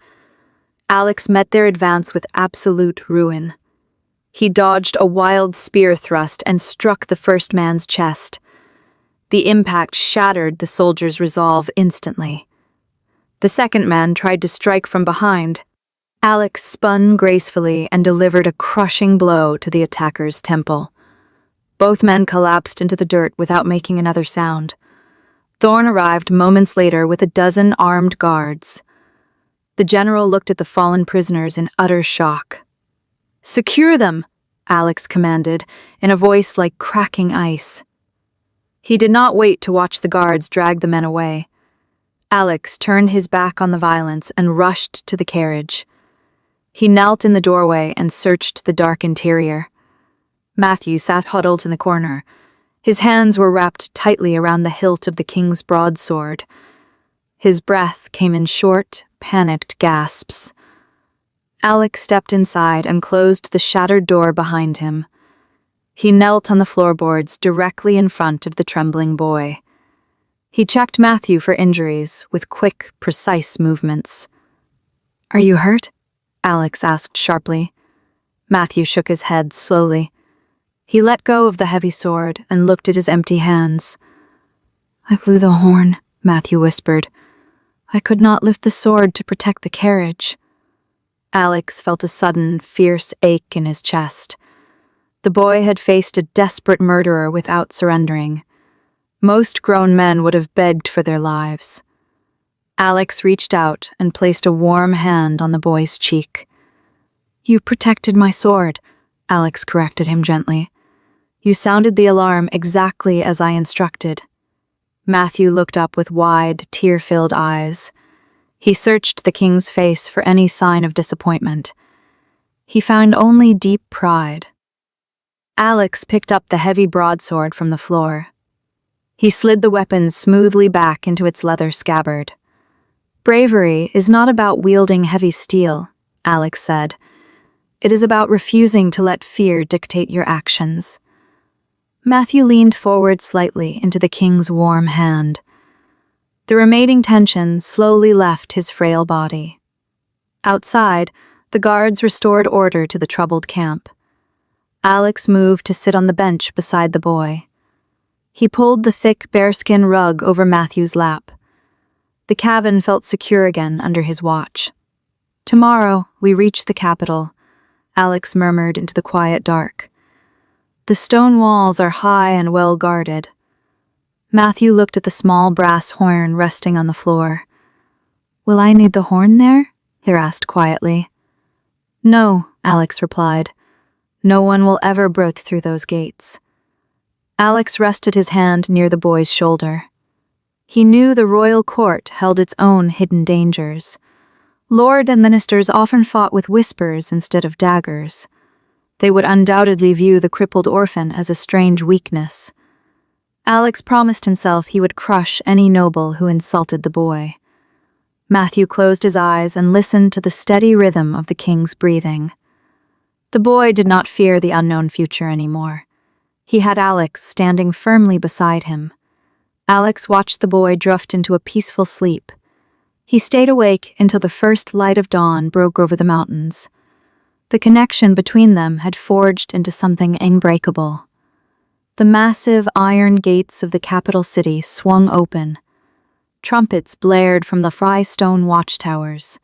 Alex met their advance with absolute ruin. He dodged a wild spear thrust and struck the first man's chest. The impact shattered the soldier's resolve instantly. The second man tried to strike from behind. Alex spun gracefully and delivered a crushing blow to the attacker's temple. Both men collapsed into the dirt without making another sound. Thorne arrived moments later with a dozen armed guards. The general looked at the fallen prisoners in utter shock. "Secure them," Alex commanded, in a voice like cracking ice. He did not wait to watch the guards drag the men away. Alex turned his back on the violence and rushed to the carriage. He knelt in the doorway and searched the dark interior. Matthew sat huddled in the corner. His hands were wrapped tightly around the hilt of the king's broadsword. His breath came in short, panicked gasps. Alex stepped inside and closed the shattered door behind him. He knelt on the floorboards directly in front of the trembling boy. He checked Matthew for injuries with quick, precise movements. "Are you hurt?" Alex asked sharply. Matthew shook his head slowly. He let go of the heavy sword and looked at his empty hands. "I blew the horn," Matthew whispered. "I could not lift the sword to protect the carriage." Alex felt a sudden, fierce ache in his chest. The boy had faced a desperate murderer without surrendering. Most grown men would have begged for their lives. Alex reached out and placed a warm hand on the boy's cheek. "You protected my sword," Alex corrected him gently. "You sounded the alarm exactly as I instructed." Matthew looked up with wide, tear-filled eyes. He searched the king's face for any sign of disappointment. He found only deep pride. Alex picked up the heavy broadsword from the floor. He slid the weapon smoothly back into its leather scabbard. "Bravery is not about wielding heavy steel," Alex said. "It is about refusing to let fear dictate your actions." Matthew leaned forward slightly into the king's warm hand. The remaining tension slowly left his frail body. Outside, the guards restored order to the troubled camp. Alex moved to sit on the bench beside the boy. He pulled the thick bearskin rug over Matthew's lap. The cabin felt secure again under his watch. "Tomorrow, we reach the capital," Alex murmured into the quiet dark. "The stone walls are high and well guarded." Matthew looked at the small brass horn resting on the floor. "Will I need the horn there?" he asked quietly. "No," Alex replied. "No one will ever break through those gates." Alex rested his hand near the boy's shoulder. He knew the royal court held its own hidden dangers. Lords and ministers often fought with whispers instead of daggers. They would undoubtedly view the crippled orphan as a strange weakness. Alex promised himself he would crush any noble who insulted the boy. Matthew closed his eyes and listened to the steady rhythm of the king's breathing. The boy did not fear the unknown future anymore. He had Alex standing firmly beside him. Alex watched the boy drift into a peaceful sleep. He stayed awake until the first light of dawn broke over the mountains. The connection between them had forged into something unbreakable. The massive iron gates of the capital city swung open. Trumpets blared from the Frystone watchtowers.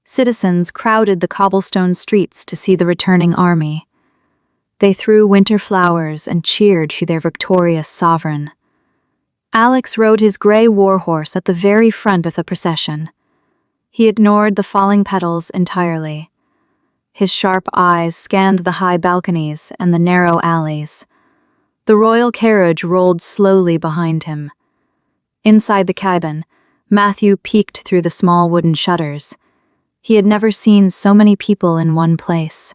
Citizens crowded the cobblestone streets to see the returning army. They threw winter flowers and cheered for their victorious sovereign. Alex rode his gray warhorse at the very front of the procession. He ignored the falling petals entirely. His sharp eyes scanned the high balconies and the narrow alleys. The royal carriage rolled slowly behind him. Inside the cabin, Matthew peeked through the small wooden shutters. He had never seen so many people in one place.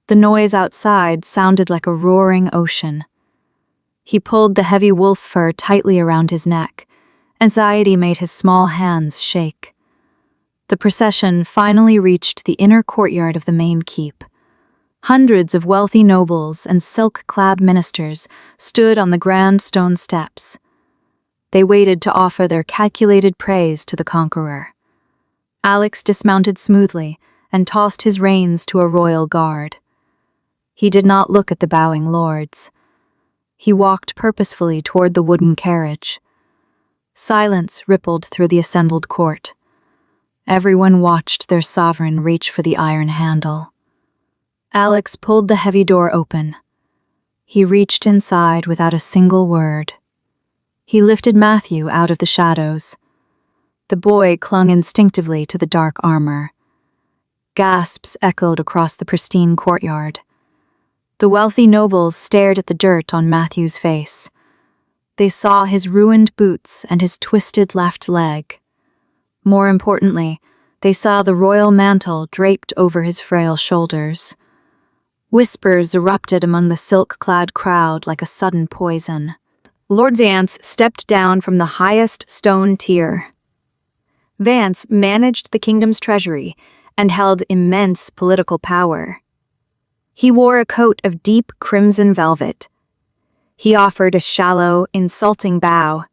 The noise outside sounded like a roaring ocean. He pulled the heavy wolf fur tightly around his neck. Anxiety made his small hands shake. The procession finally reached the inner courtyard of the main keep. Hundreds of wealthy nobles and silk-clad ministers stood on the grand stone steps. They waited to offer their calculated praise to the conqueror. Alex dismounted smoothly and tossed his reins to a royal guard. He did not look at the bowing lords. He walked purposefully toward the wooden carriage. Silence rippled through the assembled court. Everyone watched their sovereign reach for the iron handle. Alex pulled the heavy door open. He reached inside without a single word. He lifted Matthew out of the shadows. The boy clung instinctively to the dark armor. Gasps echoed across the pristine courtyard. The wealthy nobles stared at the dirt on Matthew's face. They saw his ruined boots and his twisted left leg. More importantly, they saw the royal mantle draped over his frail shoulders. Whispers erupted among the silk-clad crowd like a sudden poison. Lord Vance stepped down from the highest stone tier. Vance managed the kingdom's treasury and held immense political power. He wore a coat of deep crimson velvet. He offered a shallow, insulting bow.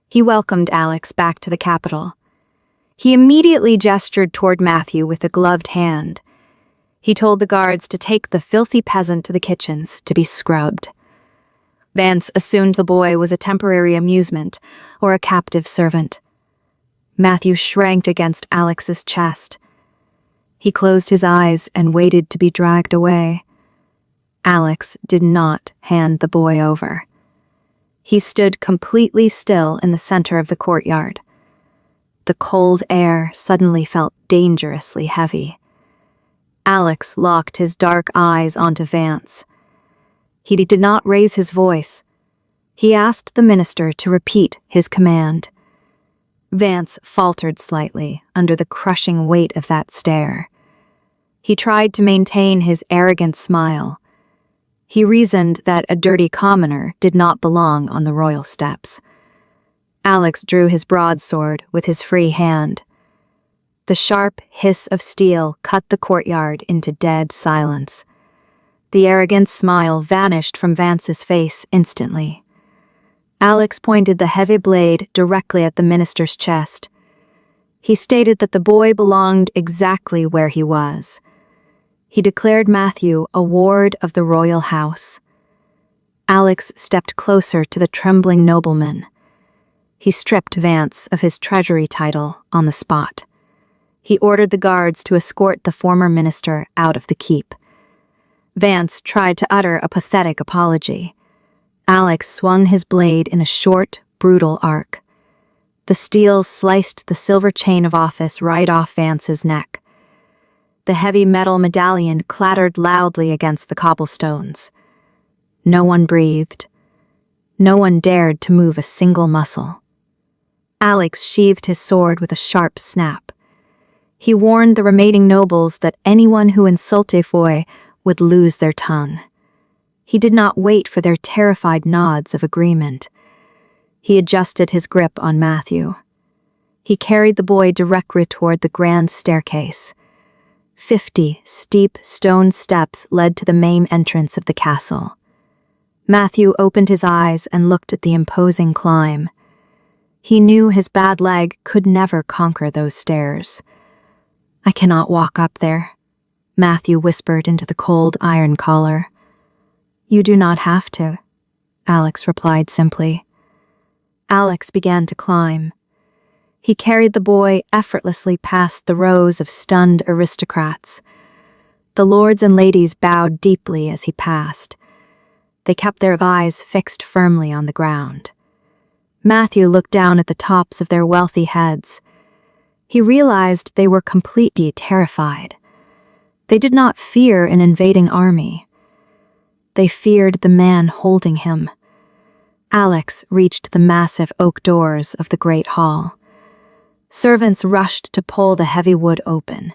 He welcomed Alex back to the capital. He immediately gestured toward Matthew with a gloved hand. He told the guards to take the filthy peasant to the kitchens to be scrubbed. Vance assumed the boy was a temporary amusement or a captive servant. Matthew shrank against Alex's chest. He closed his eyes and waited to be dragged away. Alex did not hand the boy over. He stood completely still in the center of the courtyard. The cold air suddenly felt dangerously heavy. Alex locked his dark eyes onto Vance. He did not raise his voice. He asked the minister to repeat his command. Vance faltered slightly under the crushing weight of that stare. He tried to maintain his arrogant smile. He reasoned that a dirty commoner did not belong on the royal steps. Alex drew his broadsword with his free hand. The sharp hiss of steel cut the courtyard into dead silence. The arrogant smile vanished from Vance's face instantly. Alex pointed the heavy blade directly at the minister's chest. He stated that the boy belonged exactly where he was. He declared Matthew a ward of the royal house. Alex stepped closer to the trembling nobleman. He stripped Vance of his treasury title on the spot. He ordered the guards to escort the former minister out of the keep. Vance tried to utter a pathetic apology. Alex swung his blade in a short, brutal arc. The steel sliced the silver chain of office right off Vance's neck. The heavy metal medallion clattered loudly against the cobblestones. No one breathed. No one dared to move a single muscle. Alex sheathed his sword with a sharp snap. He warned the remaining nobles that anyone who insulted Foy would lose their tongue. He did not wait for their terrified nods of agreement. He adjusted his grip on Matthew. He carried the boy directly toward the grand staircase. 50 steep stone steps led to the main entrance of the castle. Matthew opened his eyes and looked at the imposing climb. He knew his bad leg could never conquer those stairs. "I cannot walk up there," Matthew whispered into the cold iron collar. "You do not have to," Alex replied simply. Alex began to climb. He carried the boy effortlessly past the rows of stunned aristocrats. The lords and ladies bowed deeply as he passed. They kept their eyes fixed firmly on the ground. Matthew looked down at the tops of their wealthy heads. He realized they were completely terrified. They did not fear an invading army. They feared the man holding him. Alex reached the massive oak doors of the great hall. Servants rushed to pull the heavy wood open.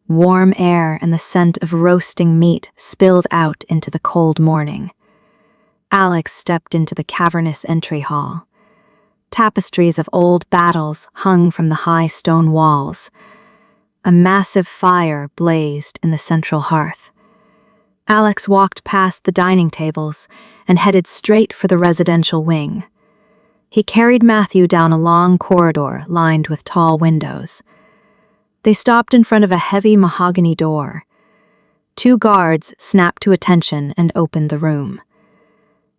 Warm air and the scent of roasting meat spilled out into the cold morning. Alex stepped into the cavernous entry hall. Tapestries of old battles hung from the high stone walls. A massive fire blazed in the central hearth. Alex walked past the dining tables and headed straight for the residential wing. He carried Matthew down a long corridor lined with tall windows. They stopped in front of a heavy mahogany door. 2 guards snapped to attention and opened the room.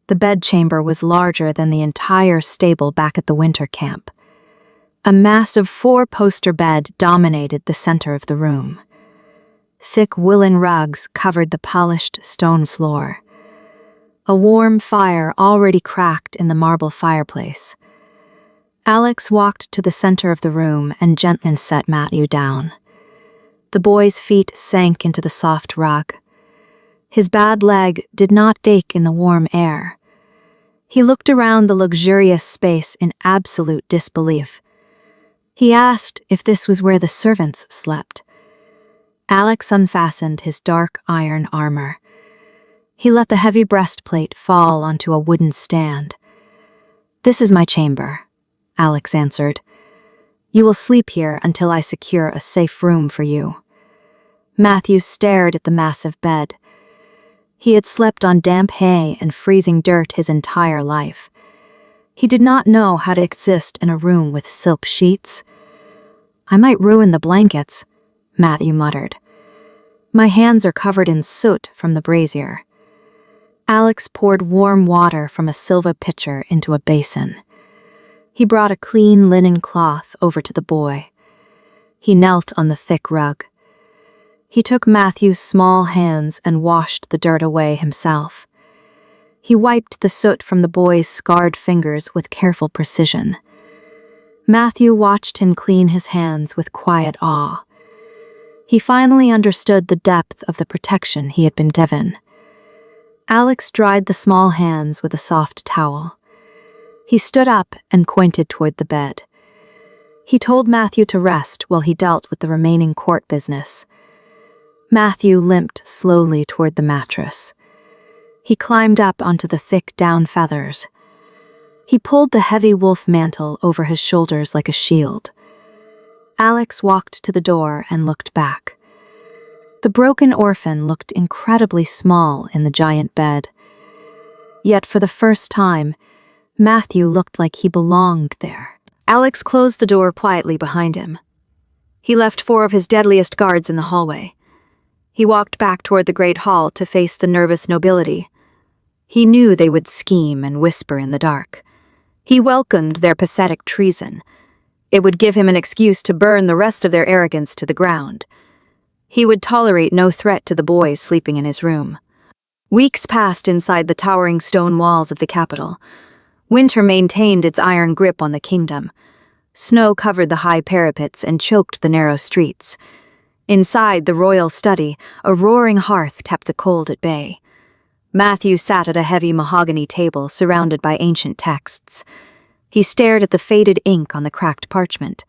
The bedchamber was larger than the entire stable back at the winter camp. A massive 4-poster bed dominated the center of the room. Thick woolen rugs covered the polished stone floor. A warm fire already cracked in the marble fireplace. Alex walked to the center of the room and gently set Matthew down. The boy's feet sank into the soft rug. His bad leg did not ache in the warm air. He looked around the luxurious space in absolute disbelief. He asked if this was where the servants slept. Alex unfastened his dark iron armor. He let the heavy breastplate fall onto a wooden stand. "This is my chamber," Alex answered. "You will sleep here until I secure a safe room for you." Matthew stared at the massive bed. He had slept on damp hay and freezing dirt his entire life. He did not know how to exist in a room with silk sheets. "I might ruin the blankets," Matthew muttered. "My hands are covered in soot from the brazier." Alex poured warm water from a silver pitcher into a basin. He brought a clean linen cloth over to the boy. He knelt on the thick rug. He took Matthew's small hands and washed the dirt away himself. He wiped the soot from the boy's scarred fingers with careful precision. Matthew watched him clean his hands with quiet awe. He finally understood the depth of the protection he had been given. Alex dried the small hands with a soft towel. He stood up and pointed toward the bed. He told Matthew to rest while he dealt with the remaining court business. Matthew limped slowly toward the mattress. He climbed up onto the thick down feathers. He pulled the heavy wolf mantle over his shoulders like a shield. Alex walked to the door and looked back. The broken orphan looked incredibly small in the giant bed. Yet for the first time, Matthew looked like he belonged there. Alex closed the door quietly behind him. He left 4 of his deadliest guards in the hallway. He walked back toward the great hall to face the nervous nobility. He knew they would scheme and whisper in the dark. He welcomed their pathetic treason. It would give him an excuse to burn the rest of their arrogance to the ground. He would tolerate no threat to the boys sleeping in his room. Weeks passed inside the towering stone walls of the capital. Winter maintained its iron grip on the kingdom. Snow covered the high parapets and choked the narrow streets. Inside the royal study, a roaring hearth kept the cold at bay. Matthew sat at a heavy mahogany table surrounded by ancient texts. He stared at the faded ink on the cracked parchment.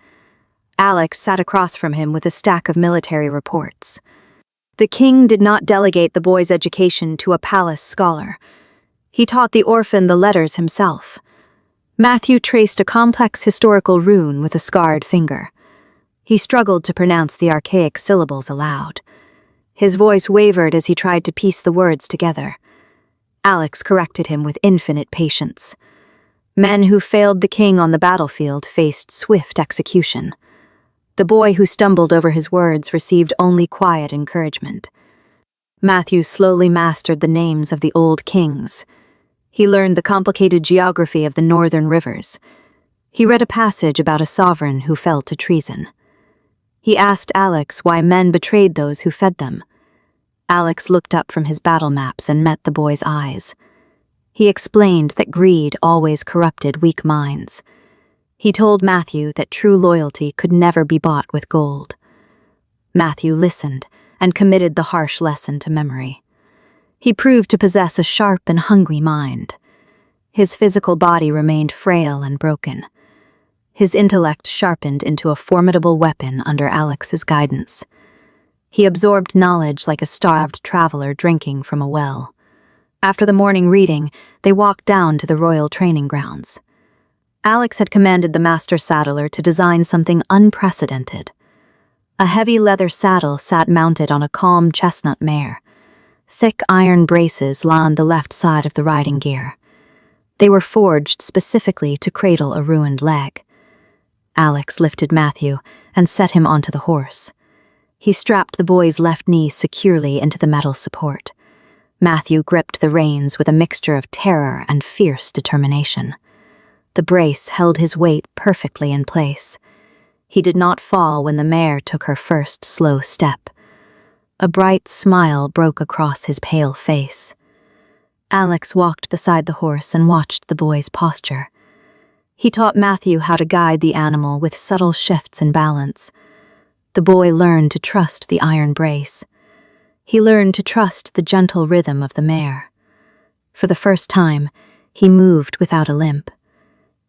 Alex sat across from him with a stack of military reports. The king did not delegate the boy's education to a palace scholar. He taught the orphan the letters himself. Matthew traced a complex historical rune with a scarred finger. He struggled to pronounce the archaic syllables aloud. His voice wavered as he tried to piece the words together. Alex corrected him with infinite patience. Men who failed the king on the battlefield faced swift execution. The boy who stumbled over his words received only quiet encouragement. Matthew slowly mastered the names of the old kings. He learned the complicated geography of the northern rivers. He read a passage about a sovereign who fell to treason. He asked Alex why men betrayed those who fed them. Alex looked up from his battle maps and met the boy's eyes. He explained that greed always corrupted weak minds. He told Matthew that true loyalty could never be bought with gold. Matthew listened and committed the harsh lesson to memory. He proved to possess a sharp and hungry mind. His physical body remained frail and broken. His intellect sharpened into a formidable weapon under Alex's guidance. He absorbed knowledge like a starved traveler drinking from a well. After the morning reading, they walked down to the royal training grounds. Alex had commanded the master saddler to design something unprecedented. A heavy leather saddle sat mounted on a calm chestnut mare. Thick iron braces lined the left side of the riding gear. They were forged specifically to cradle a ruined leg. Alex lifted Matthew and set him onto the horse. He strapped the boy's left knee securely into the metal support. Matthew gripped the reins with a mixture of terror and fierce determination. The brace held his weight perfectly in place. He did not fall when the mare took her first slow step. A bright smile broke across his pale face. Alex walked beside the horse and watched the boy's posture. He taught Matthew how to guide the animal with subtle shifts in balance. The boy learned to trust the iron brace. He learned to trust the gentle rhythm of the mare. For the first time, he moved without a limp.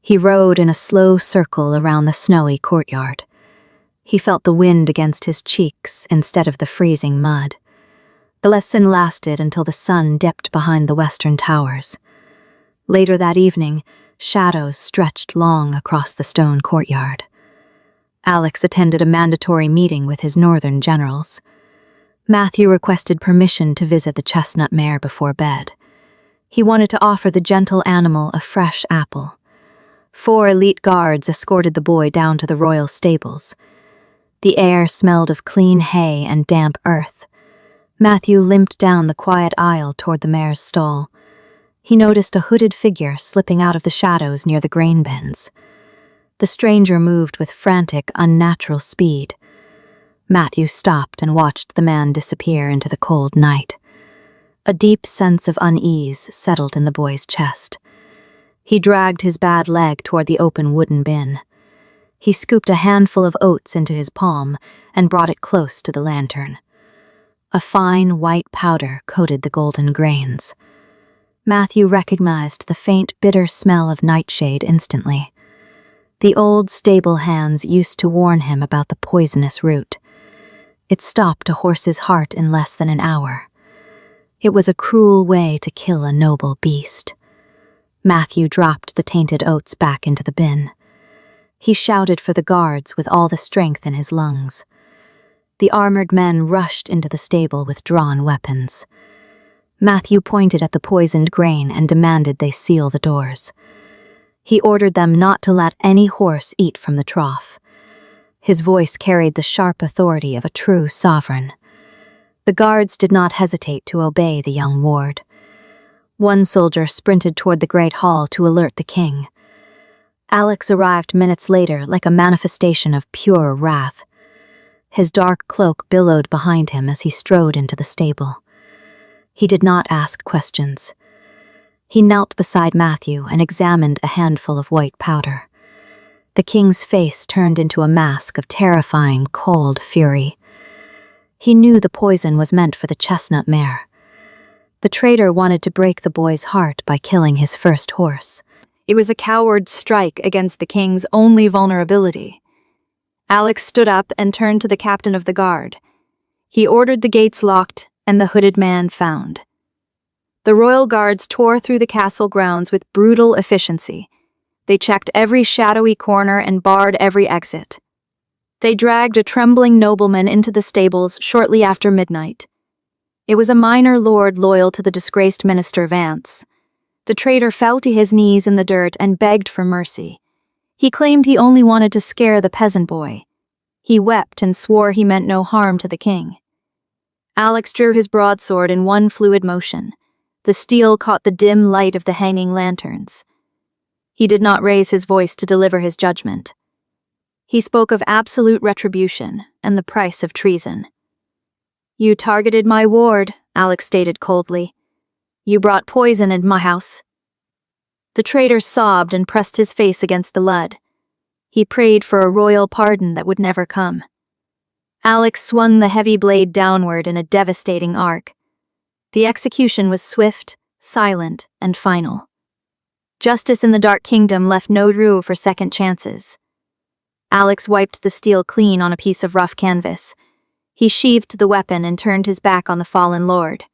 He rode in a slow circle around the snowy courtyard. He felt the wind against his cheeks instead of the freezing mud. The lesson lasted until the sun dipped behind the western towers. Later that evening, shadows stretched long across the stone courtyard. Alex attended a mandatory meeting with his northern generals. Matthew requested permission to visit the chestnut mare before bed. He wanted to offer the gentle animal a fresh apple. 4 elite guards escorted the boy down to the royal stables. The air smelled of clean hay and damp earth. Matthew limped down the quiet aisle toward the mare's stall. He noticed a hooded figure slipping out of the shadows near the grain bins. The stranger moved with frantic, unnatural speed. Matthew stopped and watched the man disappear into the cold night. A deep sense of unease settled in the boy's chest. He dragged his bad leg toward the open wooden bin. He scooped a handful of oats into his palm and brought it close to the lantern. A fine white powder coated the golden grains. Matthew recognized the faint, bitter smell of nightshade instantly. The old stable hands used to warn him about the poisonous root. It stopped a horse's heart in less than an hour. It was a cruel way to kill a noble beast. Matthew dropped the tainted oats back into the bin. He shouted for the guards with all the strength in his lungs. The armored men rushed into the stable with drawn weapons. Matthew pointed at the poisoned grain and demanded they seal the doors. He ordered them not to let any horse eat from the trough. His voice carried the sharp authority of a true sovereign. The guards did not hesitate to obey the young ward. One soldier sprinted toward the great hall to alert the king. Alex arrived minutes later like a manifestation of pure wrath. His dark cloak billowed behind him as he strode into the stable. He did not ask questions. He knelt beside Matthew and examined a handful of white powder. The king's face turned into a mask of terrifying, cold fury. He knew the poison was meant for the chestnut mare. The traitor wanted to break the boy's heart by killing his first horse. It was a coward's strike against the king's only vulnerability. Alex stood up and turned to the captain of the guard. He ordered the gates locked and the hooded man found. The royal guards tore through the castle grounds with brutal efficiency. They checked every shadowy corner and barred every exit. They dragged a trembling nobleman into the stables shortly after midnight. It was a minor lord loyal to the disgraced minister Vance. The traitor fell to his knees in the dirt and begged for mercy. He claimed he only wanted to scare the peasant boy. He wept and swore he meant no harm to the king. Alex drew his broadsword in one fluid motion. The steel caught the dim light of the hanging lanterns. He did not raise his voice to deliver his judgment. He spoke of absolute retribution and the price of treason. "You targeted my ward," Alex stated coldly. "You brought poison into my house." The traitor sobbed and pressed his face against the lead. He prayed for a royal pardon that would never come. Alex swung the heavy blade downward in a devastating arc. The execution was swift, silent, and final. Justice in the Dark Kingdom left no room for second chances. Alex wiped the steel clean on a piece of rough canvas. He sheathed the weapon and turned his back on the fallen lord.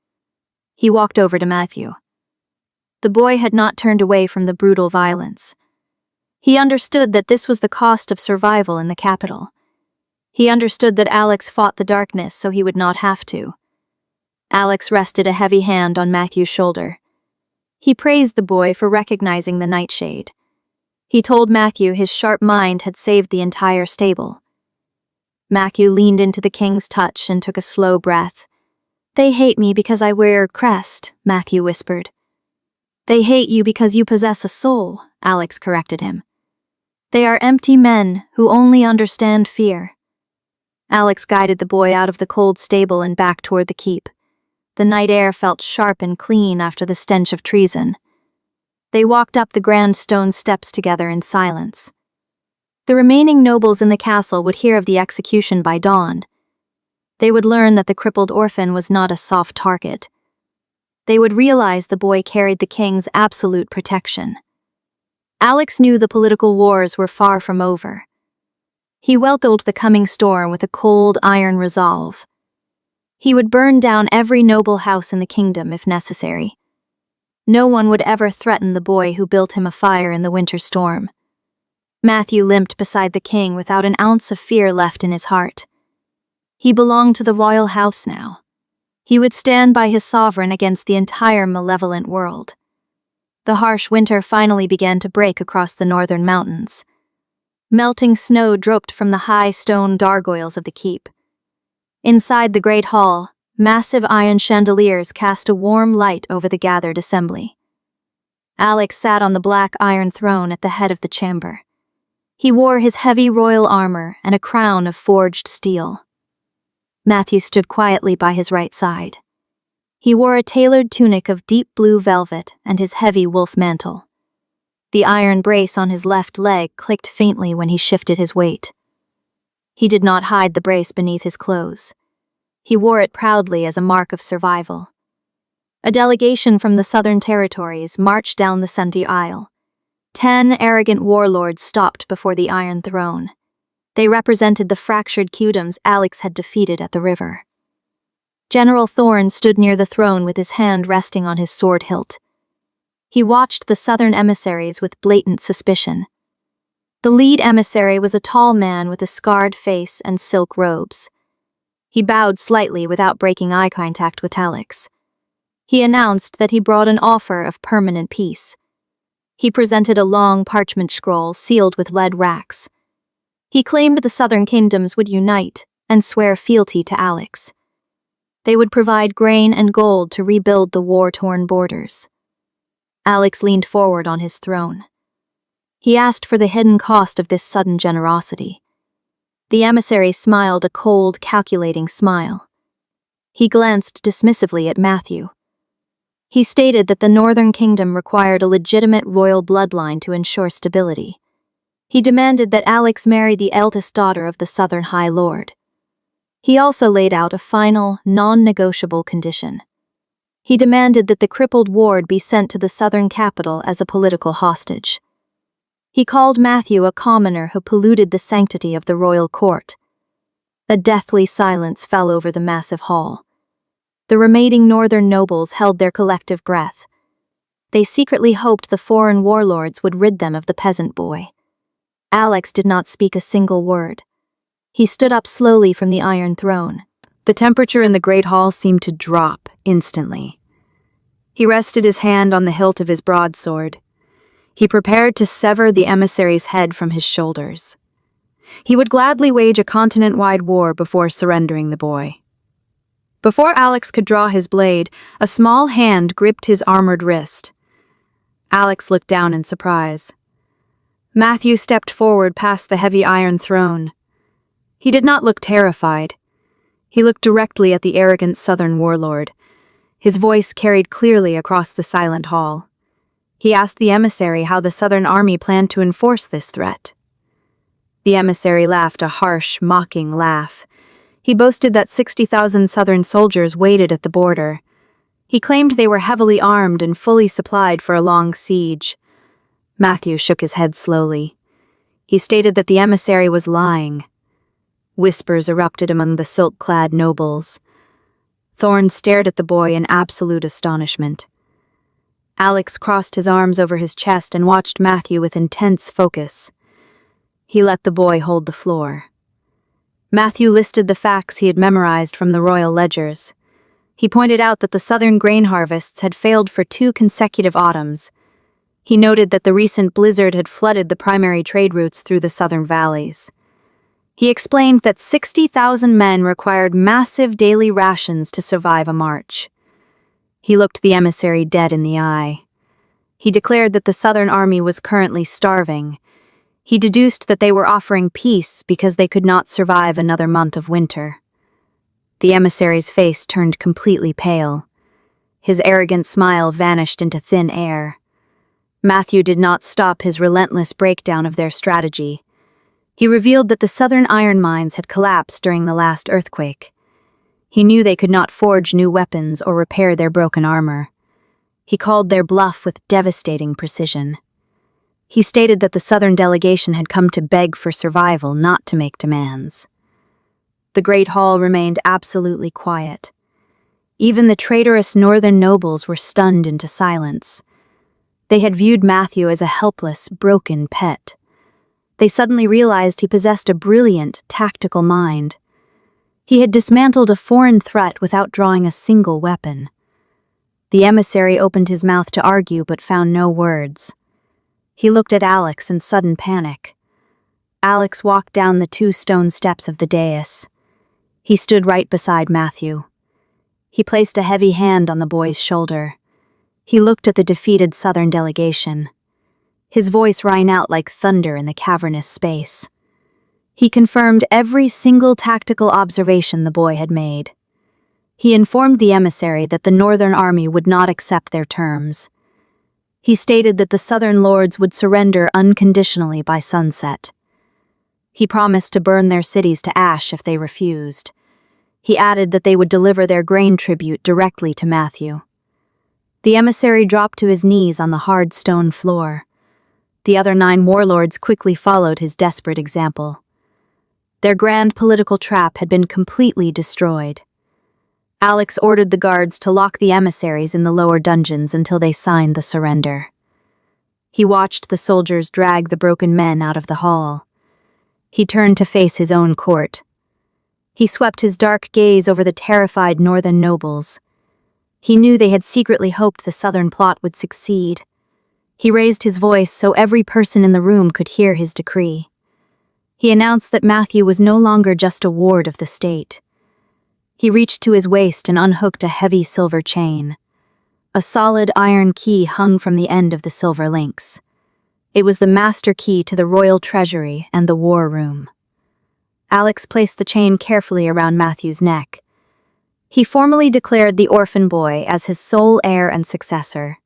He walked over to Matthew. The boy had not turned away from the brutal violence. He understood that this was the cost of survival in the capital. He understood that Alex fought the darkness so he would not have to. Alex rested a heavy hand on Matthew's shoulder. He praised the boy for recognizing the nightshade. He told Matthew his sharp mind had saved the entire stable. Matthew leaned into the king's touch and took a slow breath. "They hate me because I wear a crest," Matthew whispered. "They hate you because you possess a soul," Alex corrected him. "They are empty men who only understand fear." Alex guided the boy out of the cold stable and back toward the keep. The night air felt sharp and clean after the stench of treason. They walked up the grand stone steps together in silence. The remaining nobles in the castle would hear of the execution by dawn. They would learn that the crippled orphan was not a soft target. They would realize the boy carried the king's absolute protection. Alex knew the political wars were far from over. He welcomed the coming storm with a cold, iron resolve. He would burn down every noble house in the kingdom if necessary. No one would ever threaten the boy who built him a fire in the winter storm. Matthew limped beside the king without an ounce of fear left in his heart. He belonged to the royal house now. He would stand by his sovereign against the entire malevolent world. The harsh winter finally began to break across the northern mountains. Melting snow dripped from the high stone gargoyles of the keep. Inside the great hall, massive iron chandeliers cast a warm light over the gathered assembly. Alex sat on the black iron throne at the head of the chamber. He wore his heavy royal armor and a crown of forged steel. Matthew stood quietly by his right side. He wore a tailored tunic of deep blue velvet and his heavy wolf mantle. The iron brace on his left leg clicked faintly when he shifted his weight. He did not hide the brace beneath his clothes. He wore it proudly as a mark of survival. A delegation from the southern territories marched down the center aisle. 10 arrogant warlords stopped before the Iron Throne. They represented the fractured kingdoms Alex had defeated at the river. General Thorne stood near the throne with his hand resting on his sword hilt. He watched the southern emissaries with blatant suspicion. The lead emissary was a tall man with a scarred face and silk robes. He bowed slightly without breaking eye contact with Alex. He announced that he brought an offer of permanent peace. He presented a long parchment scroll sealed with lead racks. He claimed the southern kingdoms would unite and swear fealty to Alex. They would provide grain and gold to rebuild the war-torn borders. Alex leaned forward on his throne. He asked for the hidden cost of this sudden generosity. The emissary smiled a cold, calculating smile. He glanced dismissively at Matthew. He stated that the Northern Kingdom required a legitimate royal bloodline to ensure stability. He demanded that Alex marry the eldest daughter of the Southern High Lord. He also laid out a final, non-negotiable condition. He demanded that the crippled ward be sent to the southern capital as a political hostage. He called Matthew a commoner who polluted the sanctity of the royal court. A deathly silence fell over the massive hall. The remaining northern nobles held their collective breath. They secretly hoped the foreign warlords would rid them of the peasant boy. Alex did not speak a single word. He stood up slowly from the Iron Throne. The temperature in the Great Hall seemed to drop instantly. He rested his hand on the hilt of his broadsword. He prepared to sever the emissary's head from his shoulders. He would gladly wage a continent-wide war before surrendering the boy. Before Alex could draw his blade, a small hand gripped his armored wrist. Alex looked down in surprise. Matthew stepped forward past the heavy iron throne. He did not look terrified. He looked directly at the arrogant southern warlord. His voice carried clearly across the silent hall. He asked the emissary how the Southern Army planned to enforce this threat. The emissary laughed a harsh, mocking laugh. He boasted that 60,000 Southern soldiers waited at the border. He claimed they were heavily armed and fully supplied for a long siege. Matthew shook his head slowly. He stated that the emissary was lying. Whispers erupted among the silk-clad nobles. Thorne stared at the boy in absolute astonishment. Alex crossed his arms over his chest and watched Matthew with intense focus. He let the boy hold the floor. Matthew listed the facts he had memorized from the royal ledgers. He pointed out that the southern grain harvests had failed for 2 consecutive autumns. He noted that the recent blizzard had flooded the primary trade routes through the southern valleys. He explained that 60,000 men required massive daily rations to survive a march. He looked the emissary dead in the eye. He declared that the Southern Army was currently starving. He deduced that they were offering peace because they could not survive another month of winter. The emissary's face turned completely pale. His arrogant smile vanished into thin air. Matthew did not stop his relentless breakdown of their strategy. He revealed that the southern iron mines had collapsed during the last earthquake. He knew they could not forge new weapons or repair their broken armor. He called their bluff with devastating precision. He stated that the southern delegation had come to beg for survival, not to make demands. The great hall remained absolutely quiet. Even the traitorous northern nobles were stunned into silence. They had viewed Matthew as a helpless, broken pet. They suddenly realized he possessed a brilliant, tactical mind. He had dismantled a foreign threat without drawing a single weapon. The emissary opened his mouth to argue but found no words. He looked at Alex in sudden panic. Alex walked down the 2 stone steps of the dais. He stood right beside Matthew. He placed a heavy hand on the boy's shoulder. He looked at the defeated southern delegation. His voice rang out like thunder in the cavernous space. He confirmed every single tactical observation the boy had made. He informed the emissary that the Northern Army would not accept their terms. He stated that the Southern lords would surrender unconditionally by sunset. He promised to burn their cities to ash if they refused. He added that they would deliver their grain tribute directly to Matthew. The emissary dropped to his knees on the hard stone floor. The other 9 warlords quickly followed his desperate example. Their grand political trap had been completely destroyed. Alex ordered the guards to lock the emissaries in the lower dungeons until they signed the surrender. He watched the soldiers drag the broken men out of the hall. He turned to face his own court. He swept his dark gaze over the terrified northern nobles. He knew they had secretly hoped the southern plot would succeed. He raised his voice so every person in the room could hear his decree. He announced that Matthew was no longer just a ward of the state. He reached to his waist and unhooked a heavy silver chain. A solid iron key hung from the end of the silver links. It was the master key to the royal treasury and the war room. Alex placed the chain carefully around Matthew's neck. He formally declared the orphan boy as his sole heir and successor.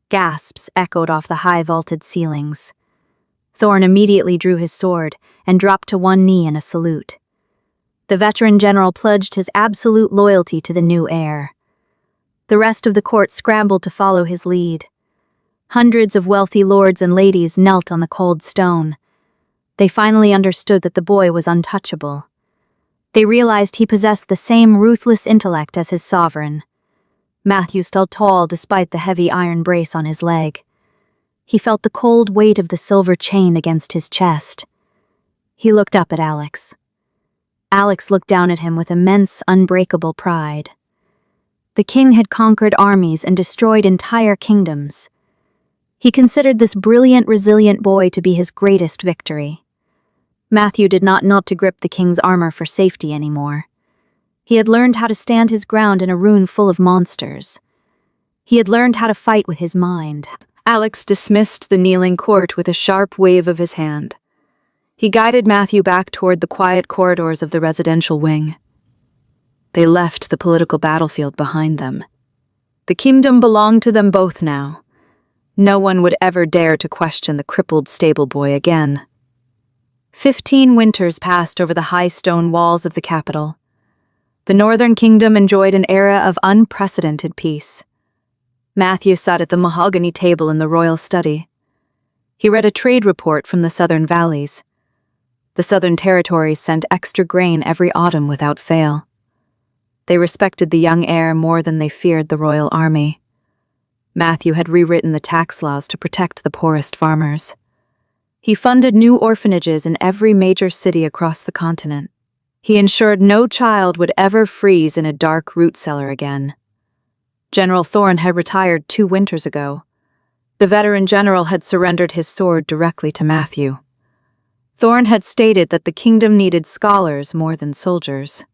Gasps echoed off the high vaulted ceilings. Thorne immediately drew his sword and dropped to one knee in a salute. The veteran general pledged his absolute loyalty to the new heir. The rest of the court scrambled to follow his lead. Hundreds of wealthy lords and ladies knelt on the cold stone. They finally understood that the boy was untouchable. They realized he possessed the same ruthless intellect as his sovereign. Matthew stood tall despite the heavy iron brace on his leg. He felt the cold weight of the silver chain against his chest. He looked up at Alex. Alex looked down at him with immense, unbreakable pride. The king had conquered armies and destroyed entire kingdoms. He considered this brilliant, resilient boy to be his greatest victory. Matthew did not to grip the king's armor for safety anymore. He had learned how to stand his ground in a room full of monsters. He had learned how to fight with his mind. Alex dismissed the kneeling court with a sharp wave of his hand. He guided Matthew back toward the quiet corridors of the residential wing. They left the political battlefield behind them. The kingdom belonged to them both now. No one would ever dare to question the crippled stable boy again. 15 winters passed over the high stone walls of the capital. The Northern Kingdom enjoyed an era of unprecedented peace. Matthew sat at the mahogany table in the royal study. He read a trade report from the southern valleys. The southern territories sent extra grain every autumn without fail. They respected the young heir more than they feared the royal army. Matthew had rewritten the tax laws to protect the poorest farmers. He funded new orphanages in every major city across the continent. He ensured no child would ever freeze in a dark root cellar again. General Thorne had retired 2 winters ago. The veteran general had surrendered his sword directly to Matthew. Thorne had stated that the kingdom needed scholars more than soldiers.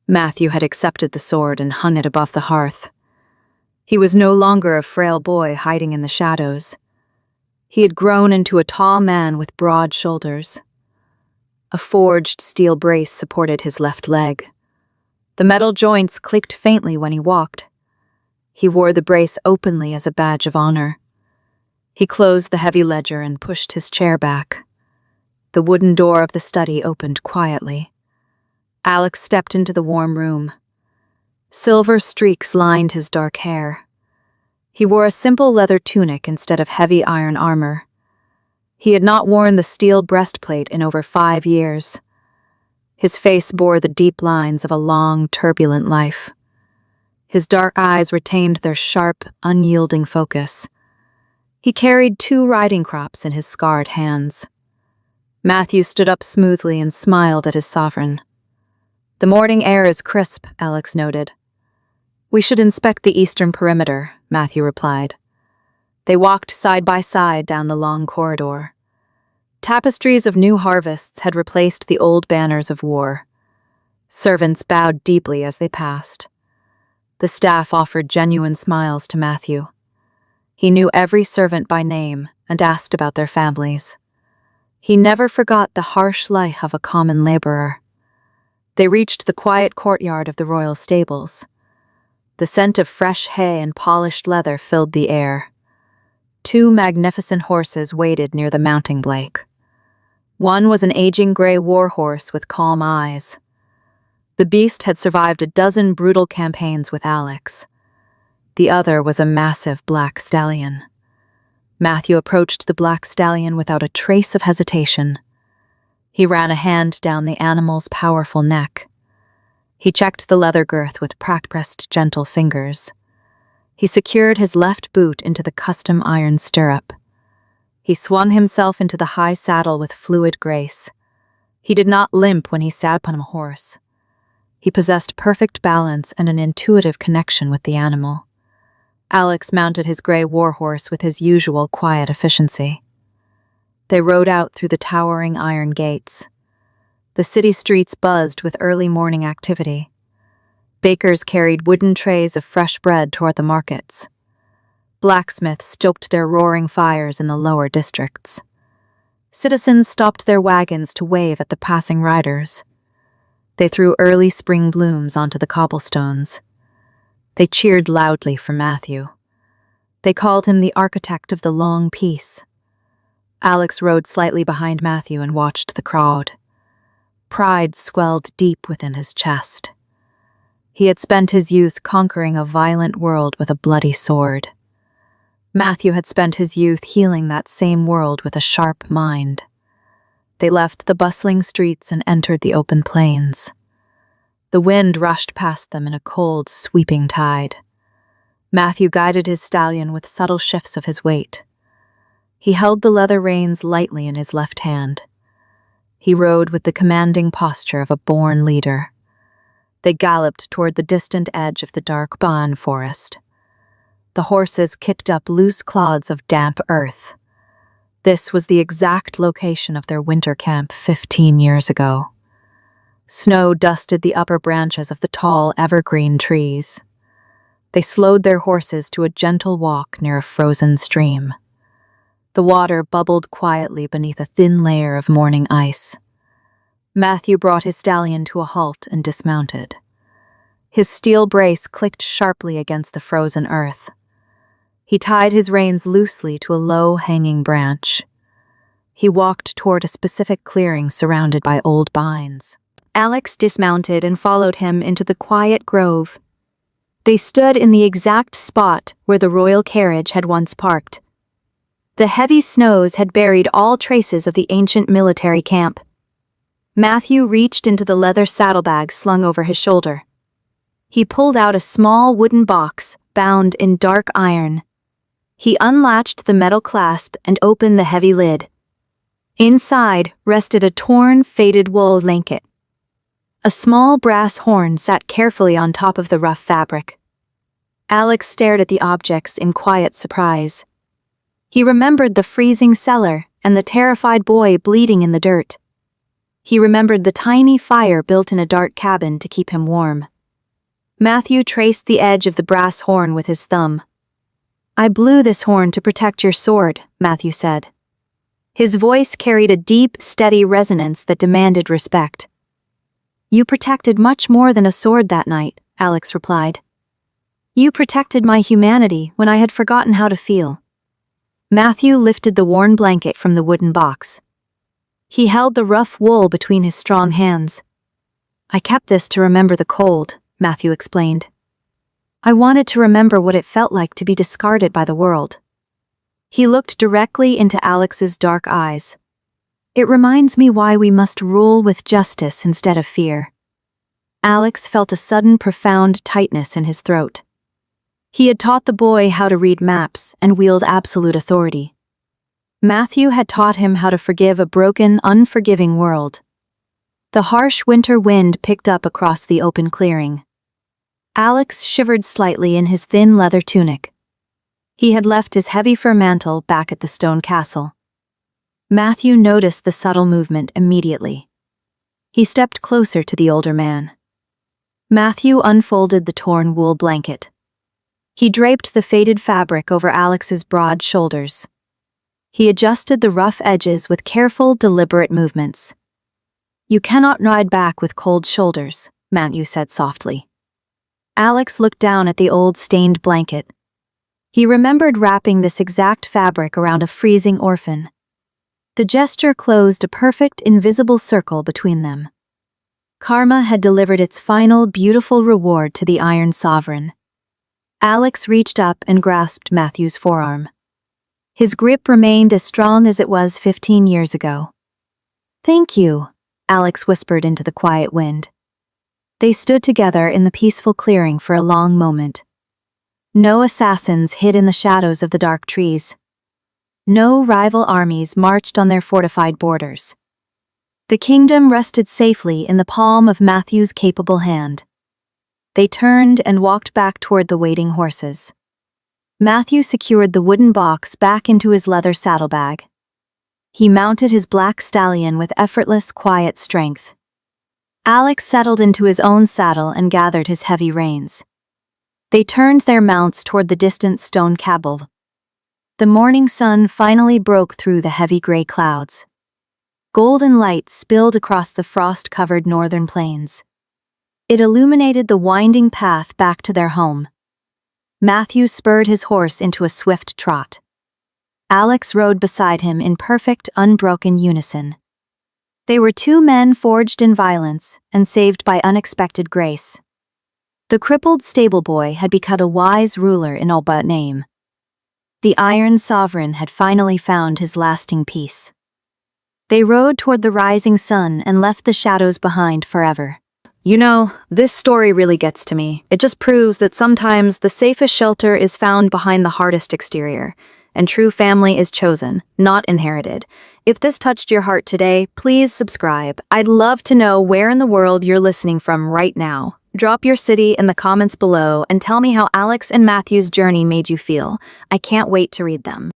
Matthew had accepted the sword and hung it above the hearth. He was no longer a frail boy hiding in the shadows. He had grown into a tall man with broad shoulders. A forged steel brace supported his left leg. The metal joints clicked faintly when he walked. He wore the brace openly as a badge of honor. He closed the heavy ledger and pushed his chair back. The wooden door of the study opened quietly. Alex stepped into the warm room. Silver streaks lined his dark hair. He wore a simple leather tunic instead of heavy iron armor. He had not worn the steel breastplate in over 5 years. His face bore the deep lines of a long, turbulent life. His dark eyes retained their sharp, unyielding focus. He carried 2 riding crops in his scarred hands. Matthew stood up smoothly and smiled at his sovereign. "The morning air is crisp," Alex noted. "We should inspect the eastern perimeter," Matthew replied. They walked side by side down the long corridor. Tapestries of new harvests had replaced the old banners of war. Servants bowed deeply as they passed. The staff offered genuine smiles to Matthew. He knew every servant by name and asked about their families. He never forgot the harsh life of a common laborer. They reached the quiet courtyard of the royal stables. The scent of fresh hay and polished leather filled the air. 2 magnificent horses waited near the mounting blake. One was an aging gray war horse with calm eyes. The beast had survived a dozen brutal campaigns with Alex. The other was a massive black stallion. Matthew approached the black stallion without a trace of hesitation. He ran a hand down the animal's powerful neck. He checked the leather girth with practiced, gentle fingers. He secured his left boot into the custom iron stirrup. He swung himself into the high saddle with fluid grace. He did not limp when he sat upon a horse. He possessed perfect balance and an intuitive connection with the animal. Alex mounted his gray warhorse with his usual quiet efficiency. They rode out through the towering iron gates. The city streets buzzed with early morning activity. Bakers carried wooden trays of fresh bread toward the markets. Blacksmiths stoked their roaring fires in the lower districts. Citizens stopped their wagons to wave at the passing riders. They threw early spring blooms onto the cobblestones. They cheered loudly for Matthew. They called him the architect of the long peace. Alex rode slightly behind Matthew and watched the crowd. Pride swelled deep within his chest. He had spent his youth conquering a violent world with a bloody sword. Matthew had spent his youth healing that same world with a sharp mind. They left the bustling streets and entered the open plains. The wind rushed past them in a cold, sweeping tide. Matthew guided his stallion with subtle shifts of his weight. He held the leather reins lightly in his left hand. He rode with the commanding posture of a born leader. They galloped toward the distant edge of the dark pine forest. The horses kicked up loose clods of damp earth. This was the exact location of their winter camp 15 years ago. Snow dusted the upper branches of the tall evergreen trees. They slowed their horses to a gentle walk near a frozen stream. The water bubbled quietly beneath a thin layer of morning ice. Matthew brought his stallion to a halt and dismounted. His steel brace clicked sharply against the frozen earth. He tied his reins loosely to a low-hanging branch. He walked toward a specific clearing surrounded by old pines. Alex dismounted and followed him into the quiet grove. They stood in the exact spot where the royal carriage had once parked. The heavy snows had buried all traces of the ancient military camp. Matthew reached into the leather saddlebag slung over his shoulder. He pulled out a small wooden box bound in dark iron. He unlatched the metal clasp and opened the heavy lid. Inside rested a torn, faded wool blanket. A small brass horn sat carefully on top of the rough fabric. Alex stared at the objects in quiet surprise. He remembered the freezing cellar and the terrified boy bleeding in the dirt. He remembered the tiny fire built in a dark cabin to keep him warm. Matthew traced the edge of the brass horn with his thumb. "I blew this horn to protect your sword," Matthew said. His voice carried a deep, steady resonance that demanded respect. "You protected much more than a sword that night," Alex replied. "You protected my humanity when I had forgotten how to feel." Matthew lifted the worn blanket from the wooden box. He held the rough wool between his strong hands. "I kept this to remember the cold," Matthew explained. "I wanted to remember what it felt like to be discarded by the world." He looked directly into Alex's dark eyes. "It reminds me why we must rule with justice instead of fear." Alex felt a sudden profound tightness in his throat. He had taught the boy how to read maps and wield absolute authority. Matthew had taught him how to forgive a broken, unforgiving world. The harsh winter wind picked up across the open clearing. Alex shivered slightly in his thin leather tunic. He had left his heavy fur mantle back at the stone castle. Matthew noticed the subtle movement immediately. He stepped closer to the older man. Matthew unfolded the torn wool blanket. He draped the faded fabric over Alex's broad shoulders. He adjusted the rough edges with careful, deliberate movements. "You cannot ride back with cold shoulders," Matthew said softly. Alex looked down at the old stained blanket. He remembered wrapping this exact fabric around a freezing orphan. The gesture closed a perfect, invisible circle between them. Karma had delivered its final, beautiful reward to the Iron Sovereign. Alex reached up and grasped Matthew's forearm. His grip remained as strong as it was 15 years ago. "Thank you," Alex whispered into the quiet wind. They stood together in the peaceful clearing for a long moment. No assassins hid in the shadows of the dark trees. No rival armies marched on their fortified borders. The kingdom rested safely in the palm of Matthew's capable hand. They turned and walked back toward the waiting horses. Matthew secured the wooden box back into his leather saddlebag. He mounted his black stallion with effortless, quiet strength. Alex settled into his own saddle and gathered his heavy reins. They turned their mounts toward the distant stone cabal. The morning sun finally broke through the heavy gray clouds. Golden light spilled across the frost-covered northern plains. It illuminated the winding path back to their home. Matthew spurred his horse into a swift trot. Alex rode beside him in perfect, unbroken unison. They were two men forged in violence and saved by unexpected grace. The crippled stable boy had become a wise ruler in all but name. The Iron Sovereign had finally found his lasting peace. They rode toward the rising sun and left the shadows behind forever. You know, this story really gets to me. It just proves that sometimes the safest shelter is found behind the hardest exterior, and true family is chosen, not inherited. If this touched your heart today, please subscribe. I'd love to know where in the world you're listening from right now. Drop your city in the comments below and tell me how Alex and Matthew's journey made you feel. I can't wait to read them.